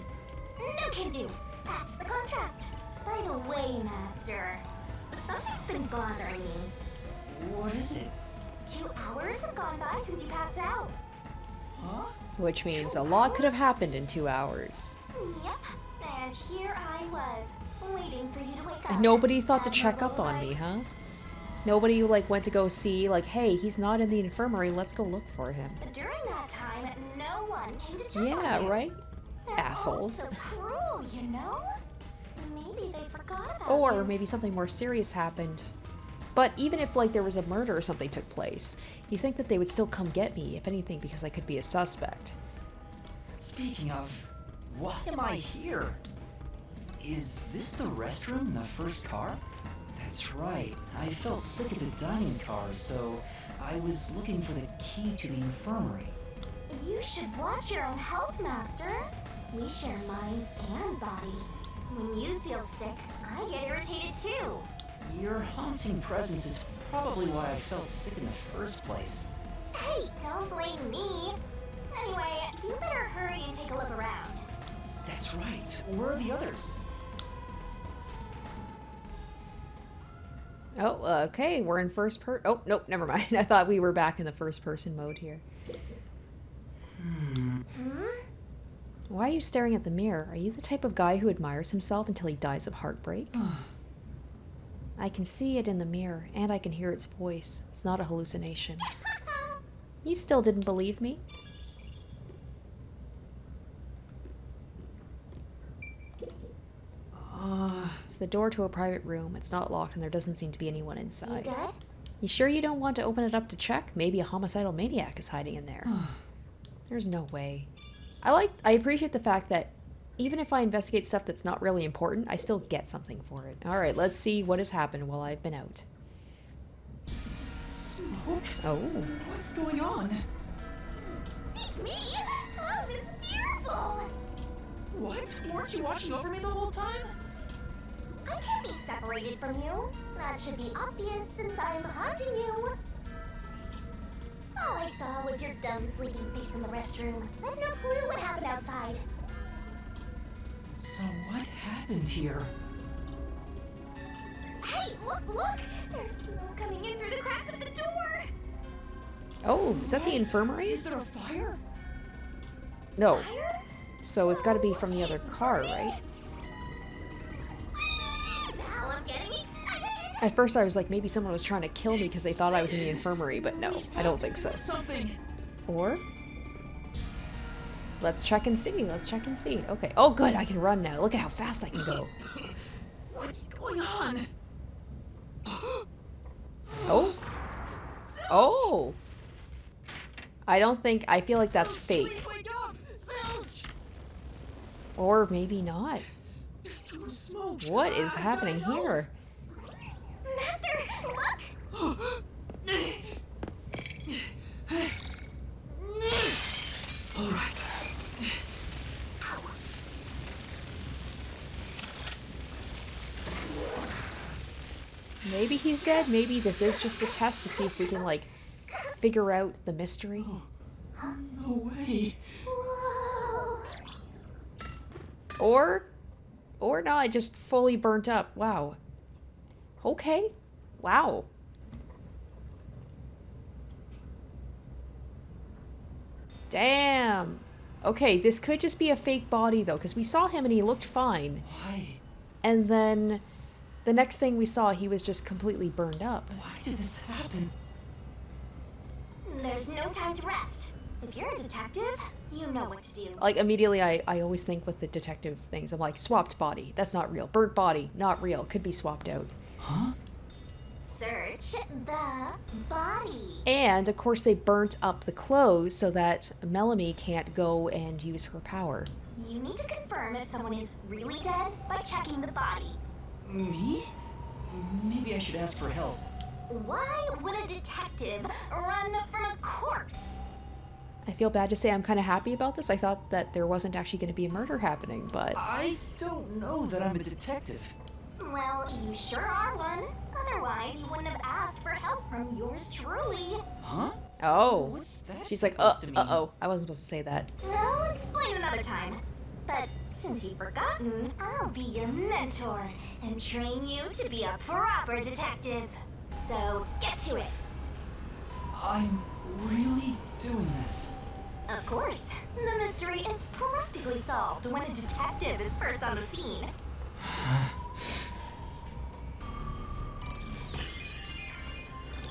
Speaker 2: No can do. That's the contract. By the way, Master, something's been bothering me.
Speaker 3: What is it?
Speaker 2: 2 hours have gone by since you passed out.
Speaker 3: Huh?
Speaker 1: Which means a lot could have happened in 2 hours.
Speaker 2: Yep. And here I was, waiting for you to wake up.
Speaker 1: And nobody thought to
Speaker 2: At
Speaker 1: check
Speaker 2: my
Speaker 1: up on me,
Speaker 2: light.
Speaker 1: huh? Nobody like went to go see like, hey, he's not in the infirmary, let's go look for him.
Speaker 2: During that time, no one came to check
Speaker 1: Yeah,
Speaker 2: on you.
Speaker 1: right?
Speaker 2: They're
Speaker 1: Assholes.
Speaker 2: all so cruel, you know? Maybe they forgot about
Speaker 1: Or
Speaker 2: you.
Speaker 1: maybe something more serious happened. But even if, like, there was a murder or something took place, you think that they would still come get me, if anything, because I could be a suspect.
Speaker 3: Speaking of, why am I here? Is this the restroom in the first car? That's right. I felt sick at the dining car, so I was looking for the key to the infirmary.
Speaker 2: You should watch your own health, Master. We share mind and body. When you feel sick, I get irritated too.
Speaker 3: Your haunting presence is probably why I felt sick in the first place.
Speaker 2: Hey, don't blame me. Anyway, you better hurry and take a look around.
Speaker 3: That's right. Where are the others?
Speaker 1: Oh, okay, we're in oh, nope, never mind. I thought we were back in the first person mode here. Why are you staring at the mirror? Are you the type of guy who admires himself until he dies of heartbreak? I can see it in the mirror, and I can hear its voice. It's not a hallucination. You still didn't believe me? It's the door to a private room. It's not locked, and there doesn't seem to be anyone inside.
Speaker 2: You good?
Speaker 1: You sure you don't want to open it up to check? Maybe a homicidal maniac is hiding in there. There's no way. I appreciate the fact that even if I investigate stuff that's not really important, I still get something for it. Alright, let's see what has happened while I've been out.
Speaker 3: Smoke?
Speaker 1: Oh.
Speaker 3: What's going on?
Speaker 2: It's me! I'm hysterical!
Speaker 3: What? Weren't you watching over me the whole time?
Speaker 2: I can't be separated from you. That should be obvious since I'm haunting you. All I saw was your dumb sleeping face in the restroom. I have no clue what happened outside.
Speaker 3: So what happened here?
Speaker 2: Hey, look! There's smoke coming in through the cracks of the door!
Speaker 1: Oh, is that the infirmary?
Speaker 3: Is there a fire?
Speaker 1: No.
Speaker 2: Fire?
Speaker 1: So it's gotta be from the other car, right?
Speaker 2: Now I'm getting excited!
Speaker 1: At first I was like, maybe someone was trying to kill me because they thought I was in the infirmary, but no, I don't think so.
Speaker 3: Something.
Speaker 1: Or? Let's check and see. Let's check and see. Okay. Oh, good. I can run now. Look at how fast I can go.
Speaker 3: What's going on?
Speaker 1: Oh. Oh. I feel like that's fake.
Speaker 3: Please wake up! Zilch!
Speaker 1: Or maybe not.
Speaker 3: There's too much smoke.
Speaker 1: What is happening here?
Speaker 2: Master, look!
Speaker 3: All right.
Speaker 1: Maybe he's dead. Maybe this is just a test to see if we can, like, figure out the mystery.
Speaker 3: No way.
Speaker 2: Whoa.
Speaker 1: Or no, I just fully burnt up. Wow. Okay. Wow. Damn. Okay, this could just be a fake body, though, because we saw him and he looked fine.
Speaker 3: Why?
Speaker 1: And then the next thing we saw, he was just completely burned up.
Speaker 3: Why did this happen?
Speaker 2: There's no time to rest. If you're a detective, you know what to do.
Speaker 1: Like, immediately, I always think with the detective things, I'm like, swapped body. That's not real. Burnt body. Not real. Could be swapped out.
Speaker 3: Huh?
Speaker 2: Search the body.
Speaker 1: And, of course, they burnt up the clothes so that Melanie can't go and use her power.
Speaker 2: You need to confirm if someone is really dead by checking the body.
Speaker 3: Me? Maybe I should ask for help.
Speaker 2: Why would a detective run from a corpse?
Speaker 1: I feel bad to say I'm kind of happy about this. I thought that there wasn't actually going to be a murder happening, but...
Speaker 3: I don't know that I'm a detective.
Speaker 2: Well, you sure are one. Otherwise, you wouldn't have asked for help from yours truly.
Speaker 3: Huh?
Speaker 1: Oh.
Speaker 3: What's that
Speaker 1: She's like,
Speaker 3: supposed to mean?
Speaker 1: uh-oh. I wasn't supposed to say that.
Speaker 2: I'll explain another time. But since you've forgotten, I'll be your mentor and train you to be a proper detective. So get to it.
Speaker 3: I'm really doing this.
Speaker 2: Of course, the mystery is practically solved when a detective is first on the scene.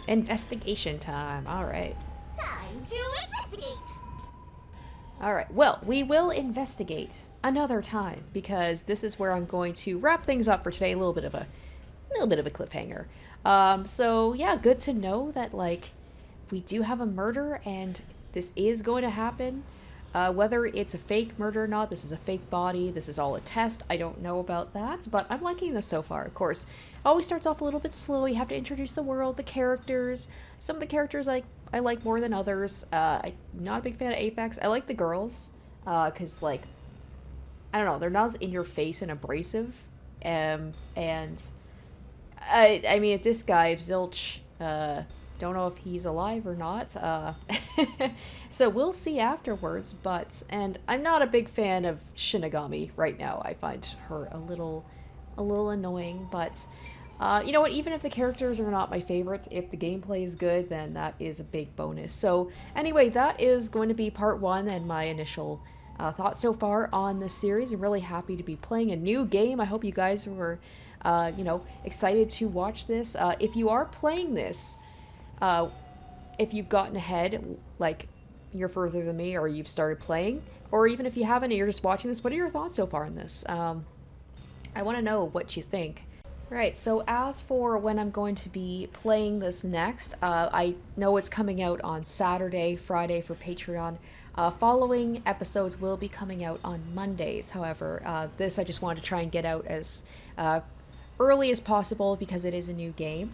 Speaker 1: Investigation time. All right.
Speaker 2: Time to investigate.
Speaker 1: All right. Well, we will investigate another time because this is where I'm going to wrap things up for today. A little bit of a little bit of a cliffhanger. So yeah, good to know that like we do have a murder and this is going to happen. Whether it's a fake murder or not, this is a fake body, this is all a test, I don't know about that, but I'm liking this so far. Of course, it always starts off a little bit slow. You have to introduce the world, the characters. Some of the characters I like more than others. I'm not a big fan of Apex. I like the girls, because, like, I don't know, they're not as in your face and abrasive. And I mean, this guy, Zilch, don't know if he's alive or not. So we'll see afterwards, and I'm not a big fan of Shinigami right now. I find her a little annoying, but you know what, even if the characters are not my favorites, if the gameplay is good, then that is a big bonus. So anyway, that is going to be part 1 and my initial thoughts so far on this series. I'm really happy to be playing a new game. I hope you guys were you know, excited to watch this. If you are playing this, if you've gotten ahead, like you're further than me, or you've started playing, or even if you haven't and you're just watching this, what are your thoughts so far on this? I want to know what you think. Right, so as for when I'm going to be playing this next, I know it's coming out on Saturday, Friday for Patreon. Following episodes will be coming out on Mondays. However, this I just wanted to try and get out as early as possible because it is a new game.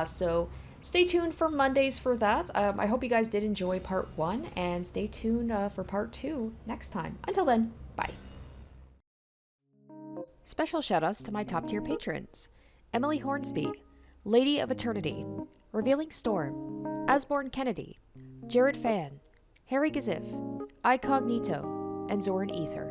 Speaker 1: So stay tuned for Mondays for that. I hope you guys did enjoy part 1, and stay tuned for part 2 next time. Until then, bye. Special shoutouts to my top tier patrons: Emily Hornsby, Lady of Eternity, Revealing Storm, Asborn Kennedy, Jared Fan, Harry Gazif, Icognito, and Zoran Ether.